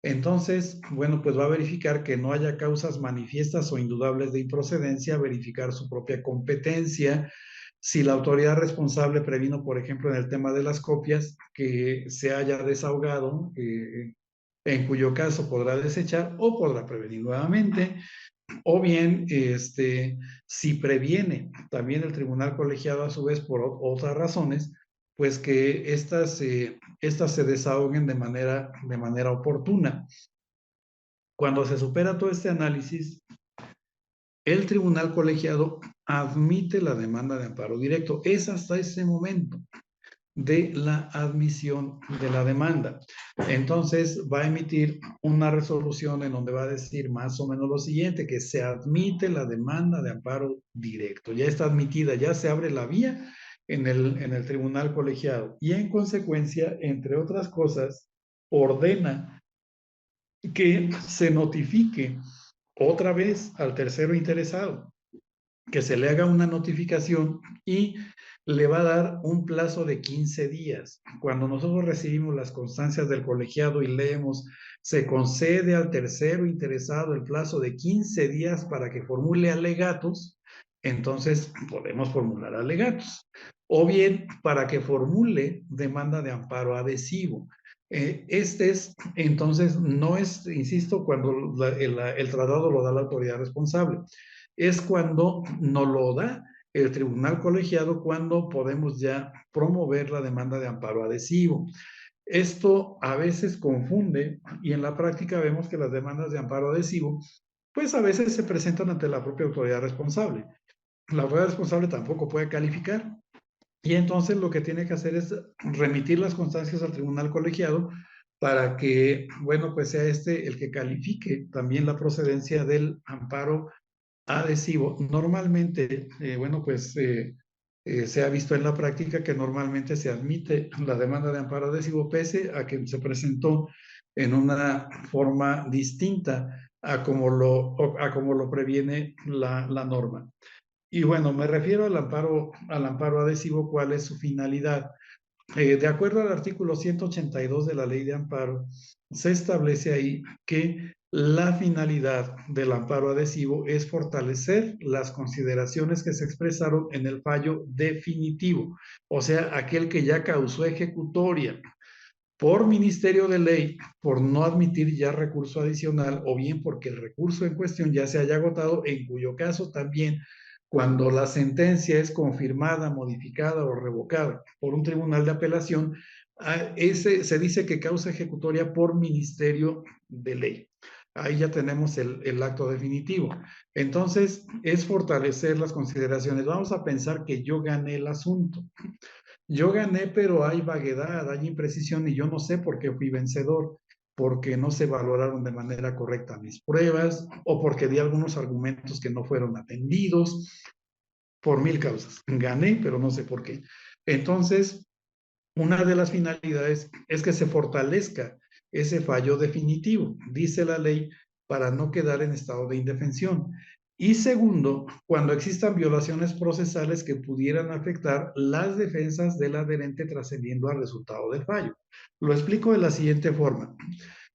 Entonces, bueno, pues va a verificar que no haya causas manifiestas o indudables de improcedencia, verificar su propia competencia, Si la autoridad responsable previno, por ejemplo, en el tema de las copias, que se haya desahogado, en cuyo caso podrá desechar o podrá prevenir nuevamente, o bien, si previene también el tribunal colegiado a su vez por otras razones, pues que estas se desahoguen de manera oportuna. Cuando se supera todo este análisis, el tribunal colegiado admite la demanda de amparo directo. Es hasta ese momento de la admisión de la demanda. Entonces va a emitir una resolución en donde va a decir más o menos lo siguiente, que se admite la demanda de amparo directo. Ya está admitida, ya se abre la vía en el tribunal colegiado y en consecuencia, entre otras cosas, ordena que se notifique otra vez al tercero interesado, que se le haga una notificación y le va a dar un plazo de 15 días. Cuando nosotros recibimos las constancias del colegiado y leemos, se concede al tercero interesado el plazo de 15 días para que formule alegatos, entonces podemos formular alegatos. O bien para que formule demanda de amparo adhesivo. Entonces, no es, insisto, cuando el tratado lo da la autoridad responsable. Es cuando nos lo da el tribunal colegiado, cuando podemos ya promover la demanda de amparo adhesivo. Esto a veces confunde y en la práctica vemos que las demandas de amparo adhesivo, pues a veces se presentan ante la propia autoridad responsable. La autoridad responsable tampoco puede calificar y entonces lo que tiene que hacer es remitir las constancias al tribunal colegiado para que, bueno, pues sea el que califique también la procedencia del amparo adhesivo. Normalmente, bueno, pues se ha visto en la práctica que normalmente se admite la demanda de amparo adhesivo pese a que se presentó en una forma distinta a como lo previene la norma. Y bueno, me refiero al amparo adhesivo, ¿cuál es su finalidad? De acuerdo al artículo 182 de la Ley de Amparo, se establece ahí que la finalidad del amparo adhesivo es fortalecer las consideraciones que se expresaron en el fallo definitivo, o sea, aquel que ya causó ejecutoria por ministerio de ley, por no admitir ya recurso adicional, o bien porque el recurso en cuestión ya se haya agotado, en cuyo caso también, cuando la sentencia es confirmada, modificada o revocada por un tribunal de apelación, se dice que causa ejecutoria por ministerio de ley. Ahí ya tenemos el acto definitivo. Entonces, es fortalecer las consideraciones. Vamos a pensar que yo gané el asunto. Yo gané, pero hay vaguedad, hay imprecisión y yo no sé por qué fui vencedor, porque no se valoraron de manera correcta mis pruebas o porque di algunos argumentos que no fueron atendidos, por mil causas. Gané, pero no sé por qué. Entonces, una de las finalidades es que se fortalezca ese fallo definitivo, dice la ley, para no quedar en estado de indefensión. Y segundo, cuando existan violaciones procesales que pudieran afectar las defensas del adherente trascendiendo al resultado del fallo. Lo explico de la siguiente forma.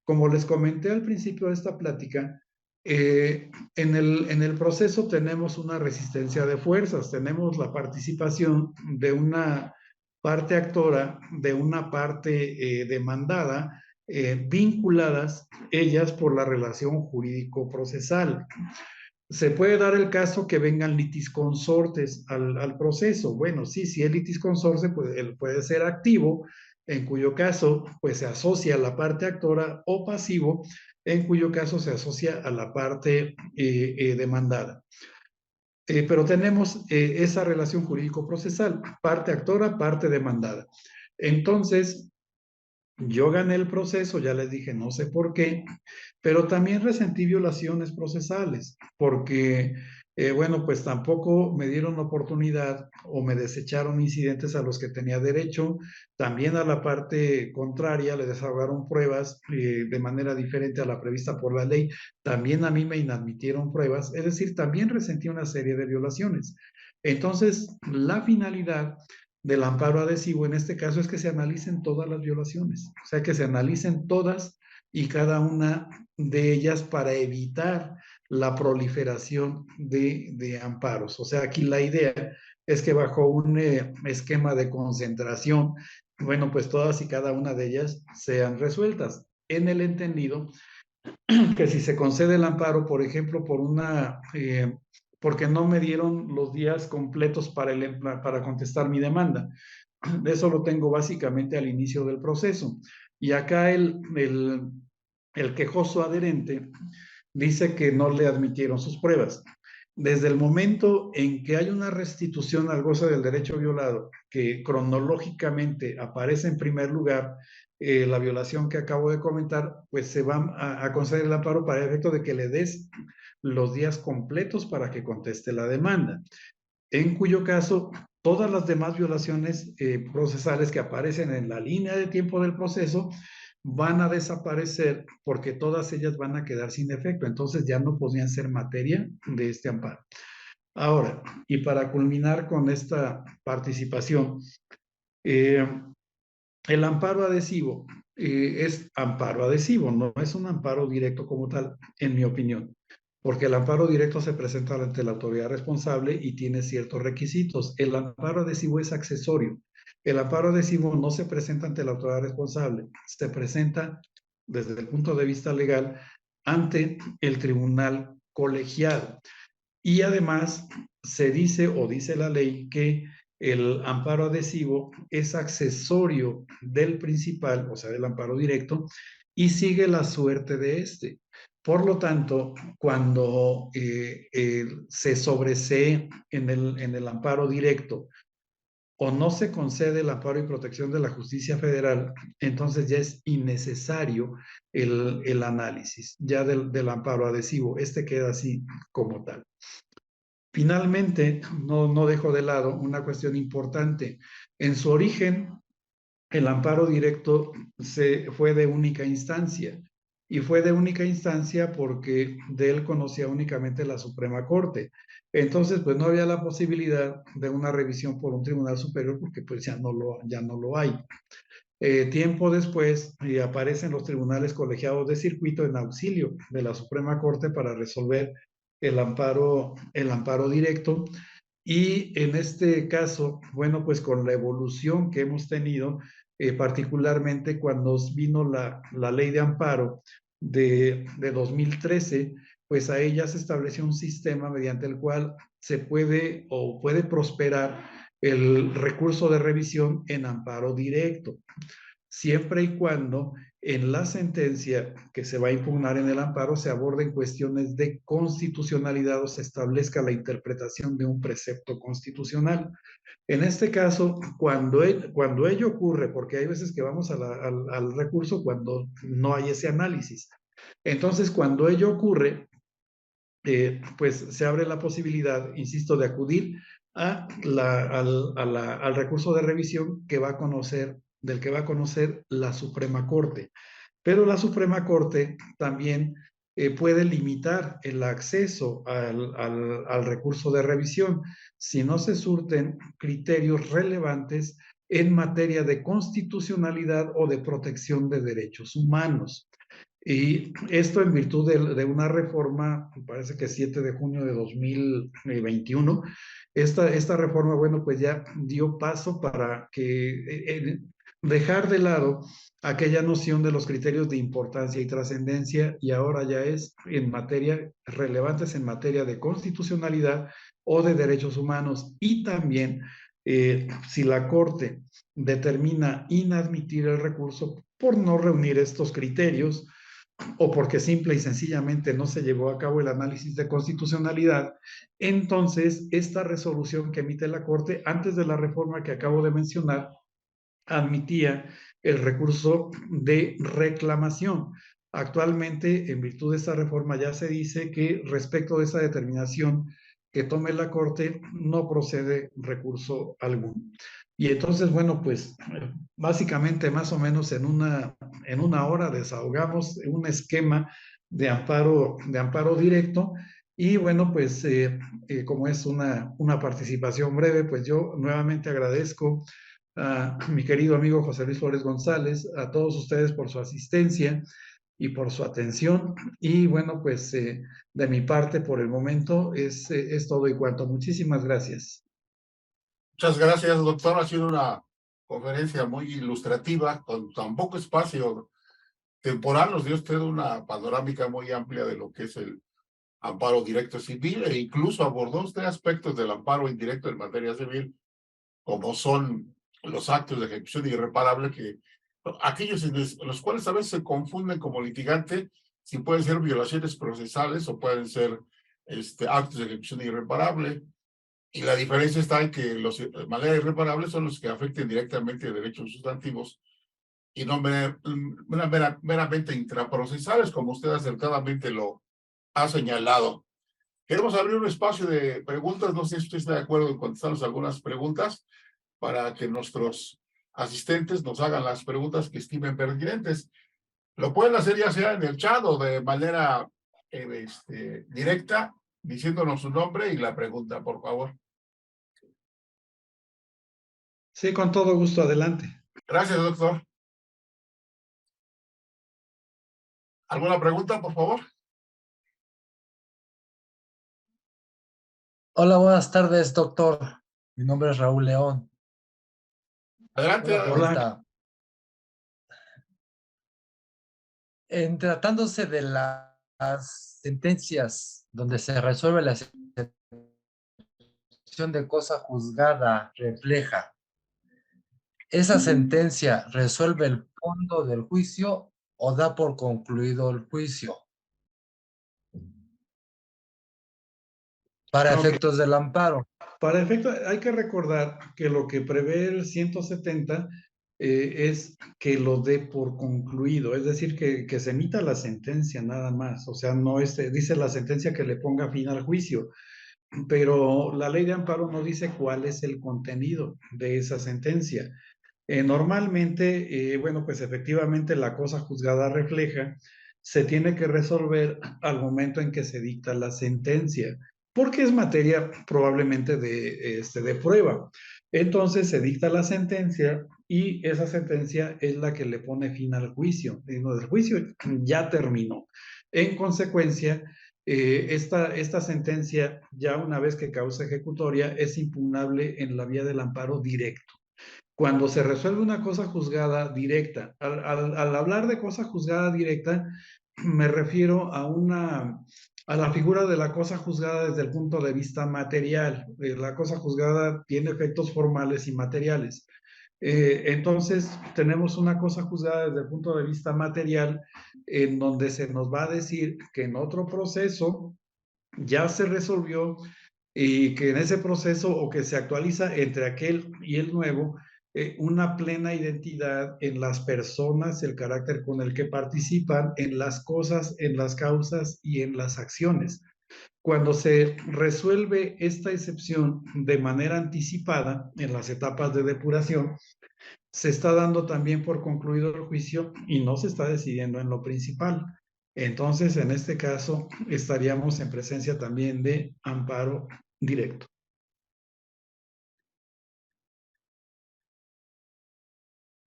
Como les comenté al principio de esta plática, en el proceso tenemos una resistencia de fuerzas, tenemos la participación de una parte actora, de una parte demandada, vinculadas ellas por la relación jurídico-procesal. Se puede dar el caso que vengan litisconsortes al proceso. Bueno, sí, si el litisconsorte él puede ser activo, en cuyo caso pues se asocia a la parte actora, o pasivo, en cuyo caso se asocia a la parte demandada. Pero tenemos esa relación jurídico-procesal, parte actora, parte demandada. Entonces, yo gané el proceso, ya les dije, no sé por qué, pero también resentí violaciones procesales, porque, bueno, pues tampoco me dieron oportunidad o me desecharon incidentes a los que tenía derecho. También a la parte contraria le desahogaron pruebas de manera diferente a la prevista por la ley. También a mí me inadmitieron pruebas, es decir, también resentí una serie de violaciones. Entonces, la finalidad del amparo adhesivo en este caso es que se analicen todas las violaciones, o sea, que se analicen todas y cada una de ellas para evitar la proliferación de amparos. O sea, aquí la idea es que bajo un esquema de concentración, bueno, pues todas y cada una de ellas sean resueltas, en el entendido que si se concede el amparo, por ejemplo, porque no me dieron los días completos para contestar mi demanda. Eso lo tengo básicamente al inicio del proceso. Y acá el quejoso adherente dice que no le admitieron sus pruebas. Desde el momento en que hay una restitución al goce del derecho violado, que cronológicamente aparece en primer lugar, la violación que acabo de comentar, pues se va a conceder el amparo para el efecto de que le des los días completos para que conteste la demanda, en cuyo caso todas las demás violaciones procesales que aparecen en la línea de tiempo del proceso van a desaparecer porque todas ellas van a quedar sin efecto. Entonces ya no podrían ser materia de este amparo. Ahora, y para culminar con esta participación, eh, el amparo adhesivo es amparo adhesivo, no es un amparo directo como tal, en mi opinión, porque el amparo directo se presenta ante la autoridad responsable y tiene ciertos requisitos. El amparo adhesivo es accesorio. El amparo adhesivo no se presenta ante la autoridad responsable, se presenta desde el punto de vista legal ante el tribunal colegiado. Y además se dice o dice la ley que el amparo adhesivo es accesorio del principal, o sea, del amparo directo, y sigue la suerte de este. Por lo tanto, cuando se sobresee en el amparo directo o no se concede el amparo y protección de la justicia federal, entonces ya es innecesario el análisis ya del amparo adhesivo. Este queda así como tal. Finalmente, no dejo de lado una cuestión importante. En su origen, el amparo directo fue de única instancia. Y fue de única instancia porque de él conocía únicamente la Suprema Corte. Entonces, pues no había la posibilidad de una revisión por un tribunal superior porque pues ya no lo hay. Tiempo después aparecen los tribunales colegiados de circuito en auxilio de la Suprema Corte para resolver el amparo directo. Y en este caso, bueno, pues con la evolución que hemos tenido, particularmente cuando vino la ley de amparo de 2013, pues a ella se estableció un sistema mediante el cual se puede o puede prosperar el recurso de revisión en amparo directo, siempre y cuando en la sentencia que se va a impugnar en el amparo se aborden cuestiones de constitucionalidad o se establezca la interpretación de un precepto constitucional. En este caso, cuando ello ocurre, porque hay veces que vamos al recurso cuando no hay ese análisis. Entonces, cuando ello ocurre, pues se abre la posibilidad, insisto, de acudir al recurso de revisión del que va a conocer la Suprema Corte. Pero la Suprema Corte también puede limitar el acceso al recurso de revisión si no se surten criterios relevantes en materia de constitucionalidad o de protección de derechos humanos. Y esto en virtud de una reforma, me parece que 7 de junio de 2021, esta reforma, bueno, pues ya dio paso para que dejar de lado aquella noción de los criterios de importancia y trascendencia y ahora ya es relevantes en materia de constitucionalidad o de derechos humanos. Y también si la Corte determina inadmitir el recurso por no reunir estos criterios, o porque simple y sencillamente no se llevó a cabo el análisis de constitucionalidad, entonces esta resolución que emite la Corte antes de la reforma que acabo de mencionar admitía el recurso de reclamación. Actualmente, en virtud de esta reforma, ya se dice que respecto de esa determinación que tome la Corte, no procede recurso alguno. Y entonces, bueno, pues básicamente más o menos en una hora desahogamos un esquema de amparo directo. Y bueno, pues como es una participación breve, pues yo nuevamente agradezco a mi querido amigo José Luis Flores González, a todos ustedes por su asistencia y por su atención. Y bueno, pues de mi parte por el momento es todo y cuanto. Muchísimas gracias. Muchas gracias, doctor. Ha sido una conferencia muy ilustrativa, con tan poco espacio temporal. Nos dio usted una panorámica muy amplia de lo que es el amparo directo civil, e incluso abordó usted aspectos del amparo indirecto en materia civil, como son los actos de ejecución irreparable, que aquellos en los cuales a veces se confunden como litigante si pueden ser violaciones procesales o pueden ser actos de ejecución irreparable. Y la diferencia está en que los de manera irreparable son los que afecten directamente derechos sustantivos y no meramente intraprocesales, como usted acertadamente lo ha señalado. Queremos abrir un espacio de preguntas. No sé si usted está de acuerdo en contestarnos algunas preguntas para que nuestros asistentes nos hagan las preguntas que estimen pertinentes. Lo pueden hacer ya sea en el chat o de manera directa, diciéndonos su nombre y la pregunta, por favor. Sí, con todo gusto, adelante. Gracias, doctor. ¿Alguna pregunta, por favor? Hola, buenas tardes, doctor. Mi nombre es Raúl León. Adelante. Una pregunta. En tratándose de las sentencias donde se resuelve la situación de cosa juzgada refleja, ¿esa sentencia resuelve el fondo del juicio o da por concluido el juicio? Para Ok. efectos del amparo. Para efecto, hay que recordar que lo que prevé el 170 es que lo dé por concluido, es decir, que se emita la sentencia nada más. O sea, no dice la sentencia que le ponga fin al juicio, pero la ley de amparo no dice cuál es el contenido de esa sentencia. Normalmente, bueno, pues efectivamente la cosa juzgada refleja, se tiene que resolver al momento en que se dicta la sentencia, porque es materia probablemente de prueba. Entonces se dicta la sentencia y esa sentencia es la que le pone fin al juicio. El juicio ya terminó. En consecuencia, esta sentencia, ya una vez que causa ejecutoria, es impugnable en la vía del amparo directo. Cuando se resuelve una cosa juzgada directa, al hablar de cosa juzgada directa, me refiero a la figura de la cosa juzgada desde el punto de vista material. La cosa juzgada tiene efectos formales y materiales. Entonces, tenemos una cosa juzgada desde el punto de vista material, en donde se nos va a decir que en otro proceso ya se resolvió y que en ese proceso o que se actualiza entre aquel y el nuevo, una plena identidad en las personas, el carácter con el que participan, en las cosas, en las causas y en las acciones. Cuando se resuelve esta excepción de manera anticipada en las etapas de depuración, se está dando también por concluido el juicio y no se está decidiendo en lo principal. Entonces, en este caso, estaríamos en presencia también de amparo directo.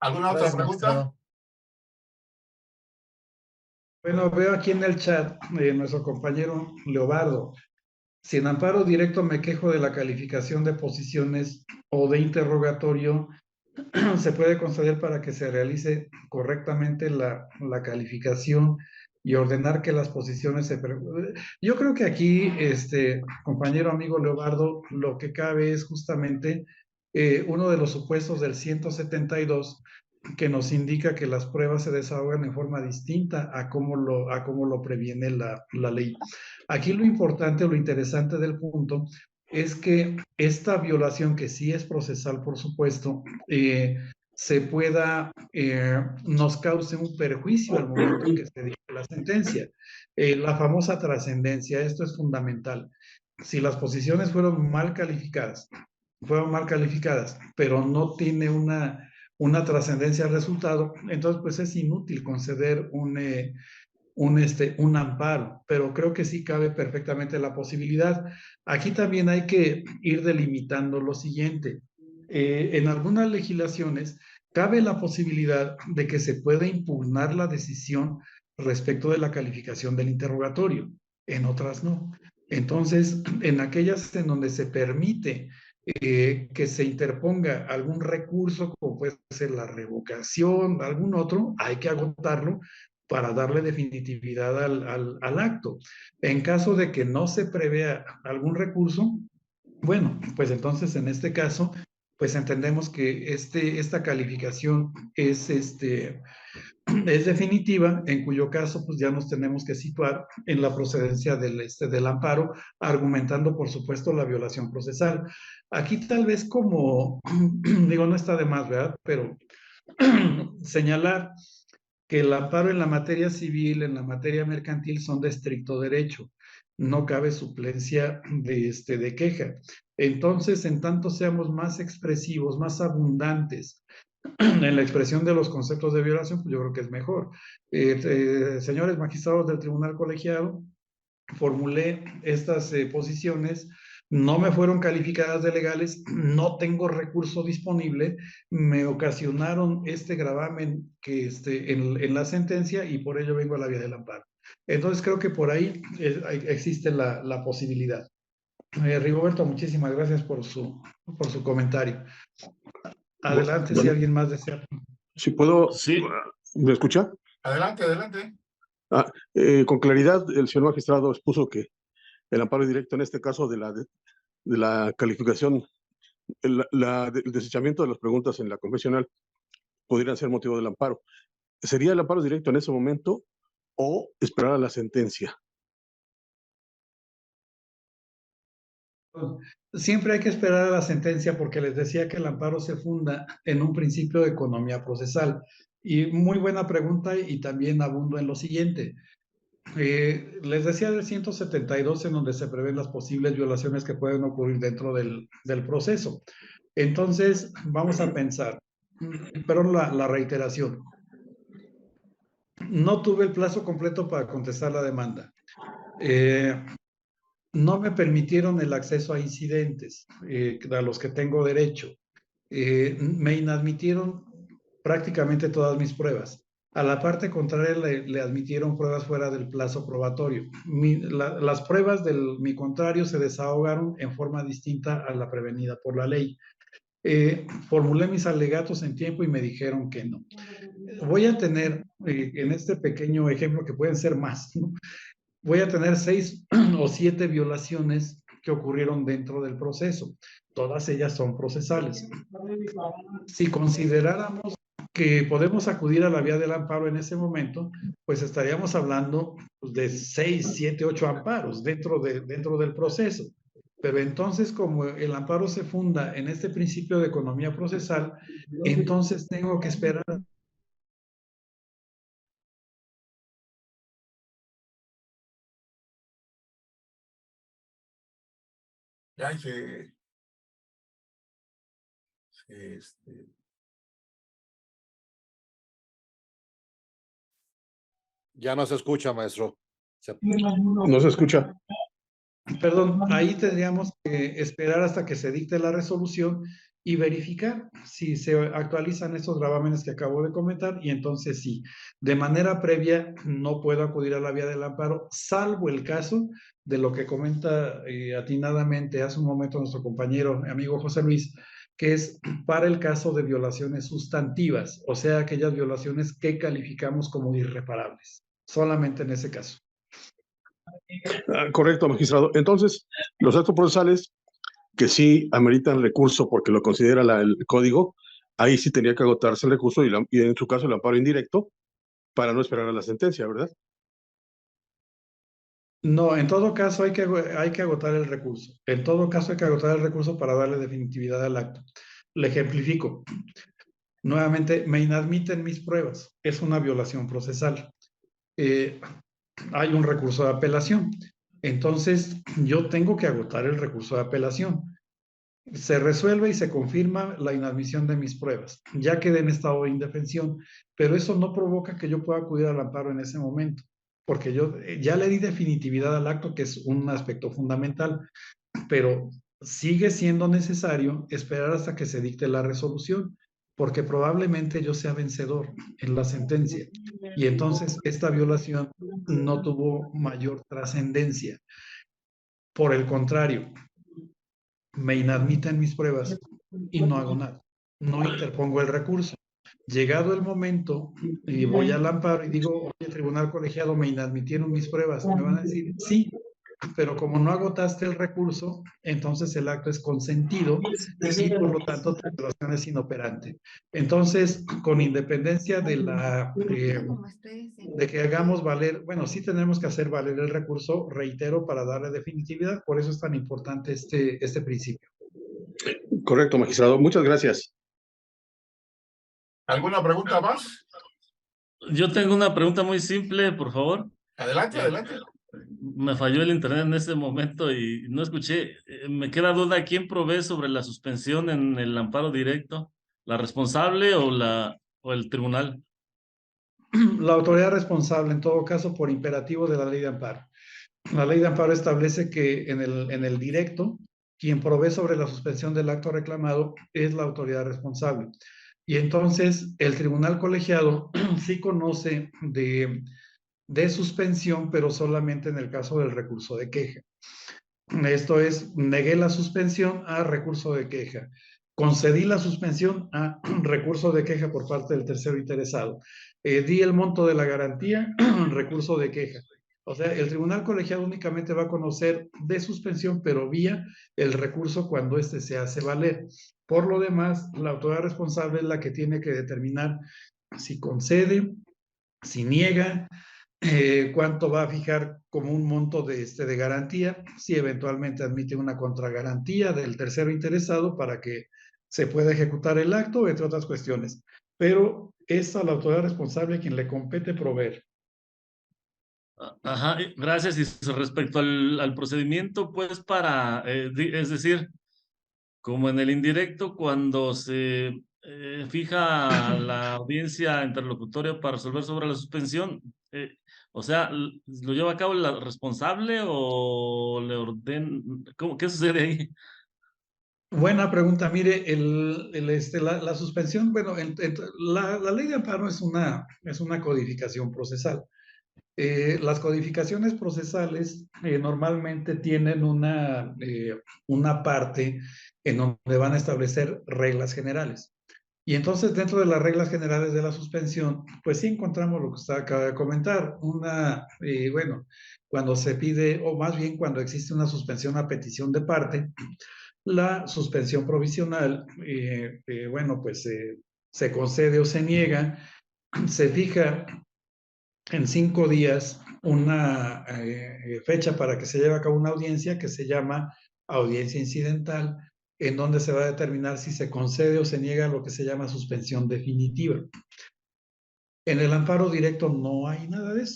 ¿Alguna otra Gracias, pregunta? magistrado. Bueno, veo aquí en el chat nuestro compañero Leobardo. Si en amparo directo me quejo de la calificación de posiciones o de interrogatorio, se puede conceder para que se realice correctamente la calificación y ordenar que las posiciones se... Yo creo que aquí, compañero amigo Leobardo, lo que cabe es justamente uno de los supuestos del 172 que nos indica que las pruebas se desahogan en forma distinta a cómo lo previene la ley. Aquí lo importante, lo interesante del punto es que esta violación, que sí es procesal, por supuesto, nos cause un perjuicio al momento en que se dicte la sentencia. La famosa trascendencia, esto es fundamental. Si las posiciones fueron mal calificadas, pero no tiene una trascendencia al resultado, entonces pues es inútil conceder un amparo, pero creo que sí cabe perfectamente la posibilidad. Aquí también hay que ir delimitando lo siguiente. En algunas legislaciones cabe la posibilidad de que se pueda impugnar la decisión respecto de la calificación del interrogatorio, en otras no. Entonces, en aquellas en donde se permite que se interponga algún recurso, como puede ser la revocación, algún otro, hay que agotarlo para darle definitividad al acto. En caso de que no se prevea algún recurso, bueno, pues entonces en este caso, pues entendemos que esta calificación es definitiva, en cuyo caso pues ya nos tenemos que situar en la procedencia del amparo, argumentando por supuesto la violación procesal. Aquí tal vez como, digo, no está de más, ¿verdad? Pero señalar que el amparo en la materia civil, en la materia mercantil son de estricto derecho. No cabe suplencia de queja. Entonces, en tanto seamos más expresivos, más abundantes en la expresión de los conceptos de violación, pues yo creo que es mejor. Señores magistrados del Tribunal Colegiado, formulé estas posiciones, no me fueron calificadas de legales, no tengo recurso disponible, me ocasionaron este gravamen que en la sentencia y por ello vengo a la vía del amparo. Entonces creo que por ahí existe la posibilidad. Rigoberto, muchísimas gracias por su comentario. Adelante, Bueno, si alguien más desea. si puedo, Sí. ¿me escucha? Adelante, adelante. Con claridad, el señor magistrado expuso que el amparo directo en este caso de la calificación, el desechamiento de las preguntas en la confesional podrían ser motivo del amparo. ¿Sería el amparo directo en ese momento o esperar a la sentencia? Siempre hay que esperar a la sentencia porque les decía que el amparo se funda en un principio de economía procesal. Y muy buena pregunta y también abundo en lo siguiente. Les decía del 172 en donde se prevén las posibles violaciones que pueden ocurrir dentro del proceso. Entonces, vamos a pensar, perdón la reiteración. No tuve el plazo completo para contestar la demanda. No me permitieron el acceso a incidentes a los que tengo derecho. Me inadmitieron prácticamente todas mis pruebas. A la parte contraria le admitieron pruebas fuera del plazo probatorio. Las pruebas de mi contrario se desahogaron en forma distinta a la prevenida por la ley. Formulé mis alegatos en tiempo y me dijeron que no. Voy a tener, en este pequeño ejemplo, que pueden ser más, ¿no? Voy a tener 6 o 7 violaciones que ocurrieron dentro del proceso. Todas ellas son procesales. Si consideráramos que podemos acudir a la vía del amparo en ese momento, pues estaríamos hablando de 6, 7, 8 amparos dentro del proceso. Pero entonces, como el amparo se funda en este principio de economía procesal, entonces tengo que esperar. Ya Ya no se escucha, maestro. No se escucha. Perdón, ahí tendríamos que esperar hasta que se dicte la resolución y verificar si se actualizan esos gravámenes que acabo de comentar y entonces sí, de manera previa no puedo acudir a la vía del amparo, salvo el caso de lo que comenta atinadamente hace un momento nuestro compañero, amigo José Luis, que es para el caso de violaciones sustantivas, o sea, aquellas violaciones que calificamos como irreparables, solamente en ese caso. Correcto, magistrado. Entonces, los actos procesales que sí ameritan recurso porque lo considera el código, ahí sí tenía que agotarse el recurso y en su caso el amparo indirecto para no esperar a la sentencia, ¿verdad? No, en todo caso hay que agotar el recurso. En todo caso hay que agotar el recurso para darle definitividad al acto. Le ejemplifico. Nuevamente, me inadmiten mis pruebas. Es una violación procesal. Hay un recurso de apelación. Entonces, yo tengo que agotar el recurso de apelación. Se resuelve y se confirma la inadmisión de mis pruebas. Ya quedé en estado de indefensión, pero eso no provoca que yo pueda acudir al amparo en ese momento, porque yo ya le di definitividad al acto, que es un aspecto fundamental, pero sigue siendo necesario esperar hasta que se dicte la resolución. porque probablemente yo sea vencedor en la sentencia. Y entonces esta violación no tuvo mayor trascendencia. Por el contrario, me inadmiten mis pruebas y no hago nada. No interpongo el recurso. Llegado el momento, y voy al amparo y digo, oye, tribunal colegiado, me inadmitieron mis pruebas. Me van a decir, sí, pero como no agotaste el recurso, entonces el acto es consentido y por lo tanto tu violación es inoperante. Entonces, con independencia de de que hagamos valer, bueno, sí tenemos que hacer valer el recurso, reitero, para darle definitividad, por eso es tan importante este principio. Correcto, magistrado. Muchas gracias. ¿Alguna pregunta más? Yo tengo una pregunta muy simple, por favor. Adelante, adelante. Me falló el internet en ese momento y no escuché. Me queda duda, ¿quién provee sobre la suspensión en el amparo directo? ¿La responsable o el tribunal? La autoridad responsable, en todo caso, por imperativo de la ley de amparo. La ley de amparo establece que en el directo, quien provee sobre la suspensión del acto reclamado es la autoridad responsable. Y entonces el tribunal colegiado sí conoce de suspensión, pero solamente en el caso del recurso de queja. Esto es, negué la suspensión a recurso de queja. Concedí la suspensión a recurso de queja por parte del tercero interesado. Di el monto de la garantía, recurso de queja. O sea, el tribunal colegiado únicamente va a conocer de suspensión, pero vía el recurso cuando éste se hace valer. Por lo demás, la autoridad responsable es la que tiene que determinar si concede, si niega, cuánto va a fijar como un monto de garantía, si eventualmente admite una contragarantía del tercero interesado para que se pueda ejecutar el acto, entre otras cuestiones. Pero es a la autoridad responsable quien le compete proveer. Ajá, gracias. Y respecto al procedimiento, pues es decir, como en el indirecto, cuando se fija la audiencia interlocutoria para resolver sobre la suspensión, o sea, ¿lo lleva a cabo la responsable o le ordena? ¿Qué sucede ahí? Buena pregunta. Mire, la suspensión, bueno, la ley de amparo es una codificación procesal. Las codificaciones procesales normalmente tienen una parte en donde van a establecer reglas generales. Y entonces dentro de las reglas generales de la suspensión, pues sí encontramos lo que usted acaba de comentar, bueno, cuando se pide, o más bien cuando existe una suspensión a petición de parte, la suspensión provisional, bueno, pues se concede o se niega, se fija en 5 días una fecha para que se lleve a cabo una audiencia que se llama audiencia incidental, en donde se va a determinar si se concede o se niega lo que se llama suspensión definitiva. En el amparo directo no hay nada de eso.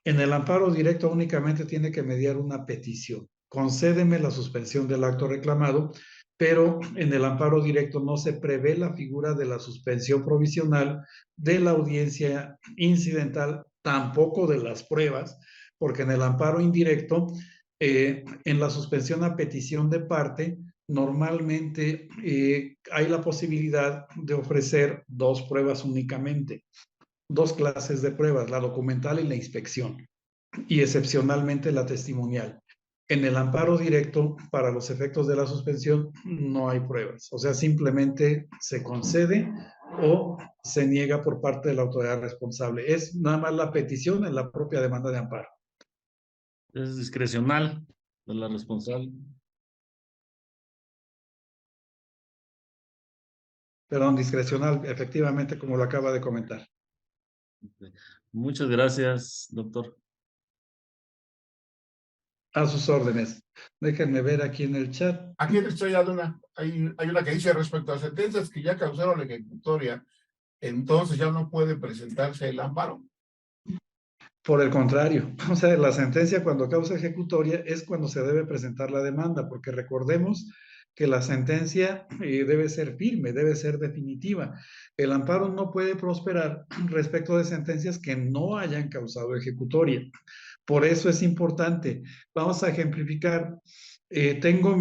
En el amparo directo únicamente tiene que mediar una petición. Concédeme la suspensión del acto reclamado, pero en el amparo directo no se prevé la figura de la suspensión provisional, de la audiencia incidental, tampoco de las pruebas, porque en el amparo indirecto, en la suspensión a petición de parte, normalmente hay la posibilidad de ofrecer 2 pruebas únicamente, 2 clases de pruebas, la documental y la inspección, y excepcionalmente la testimonial. En el amparo directo, para los efectos de la suspensión, no hay pruebas. O sea, simplemente se concede o se niega por parte de la autoridad responsable. Es nada más la petición en la propia demanda de amparo. Es discrecional de la responsable. Perdón, discrecional, efectivamente, como lo acaba de comentar. Muchas gracias, doctor. A sus órdenes. Déjenme ver aquí en el chat. Aquí estoy dando hay una que dice respecto a sentencias que ya causaron la ejecutoria, entonces ya no puede presentarse el amparo. Por el contrario, o sea, la sentencia cuando causa ejecutoria es cuando se debe presentar la demanda, porque recordemos que la sentencia debe ser firme, debe ser definitiva. El amparo no puede prosperar respecto de sentencias que no hayan causado ejecutoria. Por eso es importante. Vamos a ejemplificar. Tengo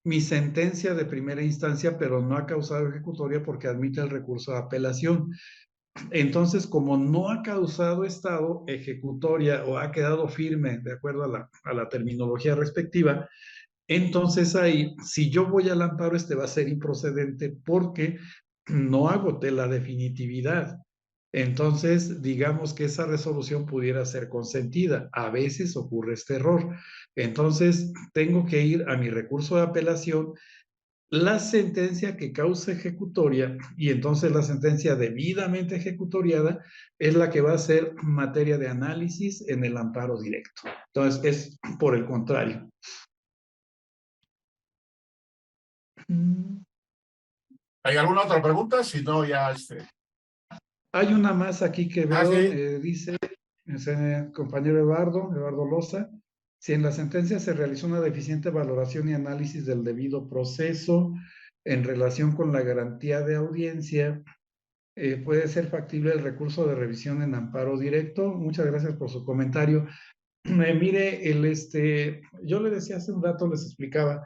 mi sentencia de primera instancia, pero no ha causado ejecutoria porque admite el recurso de apelación. Entonces, como no ha causado estado ejecutoria o ha quedado firme de acuerdo a la terminología respectiva, entonces ahí, si yo voy al amparo, este va a ser improcedente porque no agoté la definitividad. Entonces, digamos que esa resolución pudiera ser consentida. A veces ocurre este error. Entonces, tengo que ir a mi recurso de apelación, la sentencia que causa ejecutoria, y entonces la sentencia debidamente ejecutoriada es la que va a ser materia de análisis en el amparo directo. Entonces, es por el contrario. ¿Hay alguna otra pregunta? Si no, ya Hay una más aquí que veo, sí. dice el compañero Eduardo Loza, si en la sentencia se realizó una deficiente valoración y análisis del debido proceso en relación con la garantía de audiencia, puede ser factible el recurso de revisión en amparo directo. Muchas gracias por su comentario. Mire, yo le decía hace un rato, les explicaba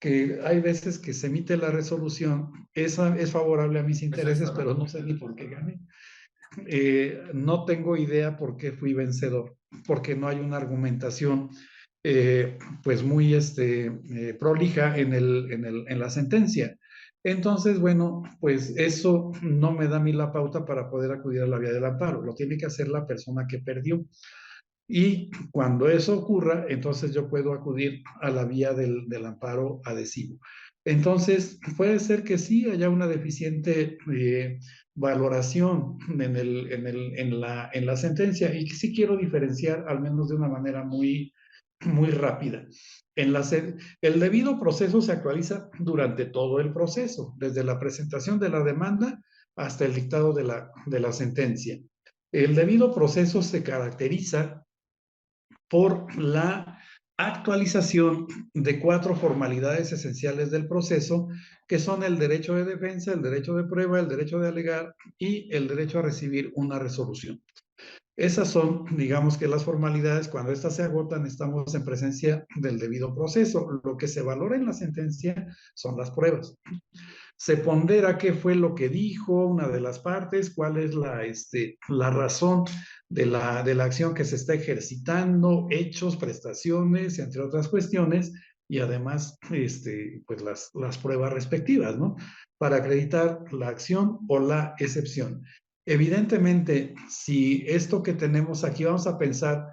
que hay veces que se emite la resolución, esa es favorable a mis intereses, pero no sé ni por qué gané. No tengo idea por qué fui vencedor, porque no hay una argumentación pues muy prolija en la sentencia. Entonces, bueno, pues eso no me da a mí la pauta para poder acudir a la vía del amparo, lo tiene que hacer la persona que perdió. Y cuando eso ocurra, entonces yo puedo acudir a la vía del amparo adhesivo. Entonces, puede ser que sí haya una deficiente valoración en la sentencia, y sí quiero diferenciar al menos de una manera muy rápida. El debido proceso se actualiza durante todo el proceso, desde la presentación de la demanda hasta el dictado de la sentencia. El debido proceso se caracteriza por la actualización de 4 formalidades esenciales del proceso, que son el derecho de defensa, el derecho de prueba, el derecho de alegar y el derecho a recibir una resolución. Esas son, digamos que las formalidades. Cuando estas se agotan, estamos en presencia del debido proceso. Lo que se valora en la sentencia son las pruebas. Se pondera qué fue lo que dijo una de las partes, cuál es la razón de la acción que se está ejercitando, hechos, prestaciones, entre otras cuestiones, y además pues las pruebas respectivas, ¿no? Para acreditar la acción o la excepción. Evidentemente, si esto que tenemos aquí, vamos a pensar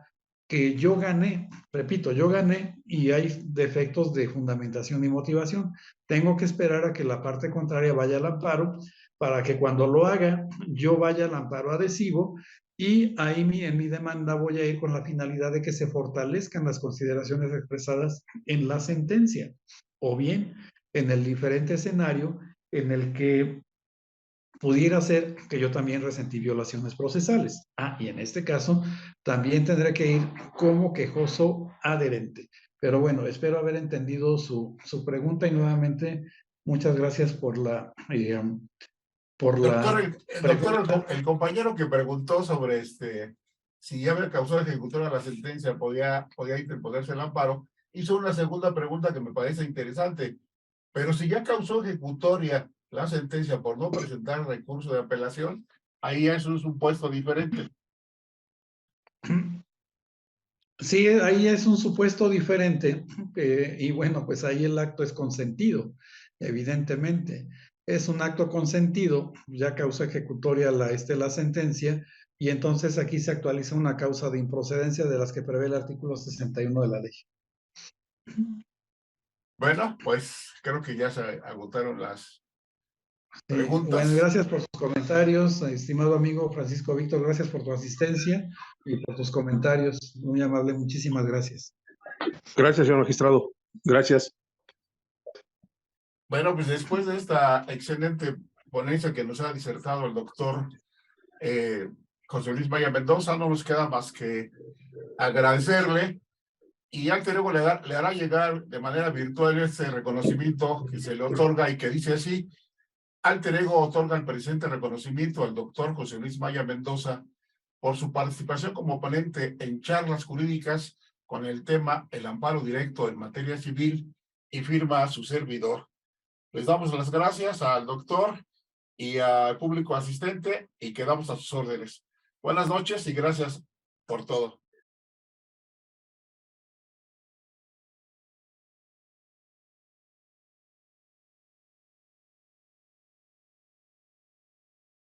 que yo gané, repito, yo gané y hay defectos de fundamentación y motivación. Tengo que esperar a que la parte contraria vaya al amparo para que cuando lo haga yo vaya al amparo adhesivo, y ahí en mi demanda voy a ir con la finalidad de que se fortalezcan las consideraciones expresadas en la sentencia, o bien en el diferente escenario en el que pudiera ser que yo también resentí violaciones procesales. Y en este caso también tendré que ir como quejoso adherente. Pero bueno, espero haber entendido su pregunta, y nuevamente muchas gracias por la Doctor, el compañero que preguntó sobre si ya había causado ejecutoria la sentencia, podía interponerse el amparo, hizo una segunda pregunta que me parece interesante. Pero si ya causó ejecutoria la sentencia por no presentar recurso de apelación, ahí eso es un supuesto diferente. Sí, ahí es un supuesto diferente, y bueno, pues ahí el acto es consentido, evidentemente. Es un acto consentido, ya causó ejecutoria la sentencia, y entonces aquí se actualiza una causa de improcedencia de las que prevé el artículo 61 de la ley. Bueno, pues creo que ya se agotaron las preguntas. Bueno, gracias por sus comentarios, estimado amigo Francisco Víctor, gracias por tu asistencia y por tus comentarios, muy amable, muchísimas gracias. Gracias, señor magistrado. Gracias. Bueno, pues después de esta excelente ponencia que nos ha disertado el doctor José Luis Maya Mendoza, no nos queda más que agradecerle, y al luego le hará llegar de manera virtual este reconocimiento que se le otorga y que dice así: Alter Ego otorga el presente reconocimiento al doctor José Luis Maya Mendoza por su participación como ponente en charlas jurídicas con el tema El amparo directo en materia civil y firma su servidor. Les damos las gracias al doctor y al público asistente y quedamos a sus órdenes. Buenas noches y gracias por todo.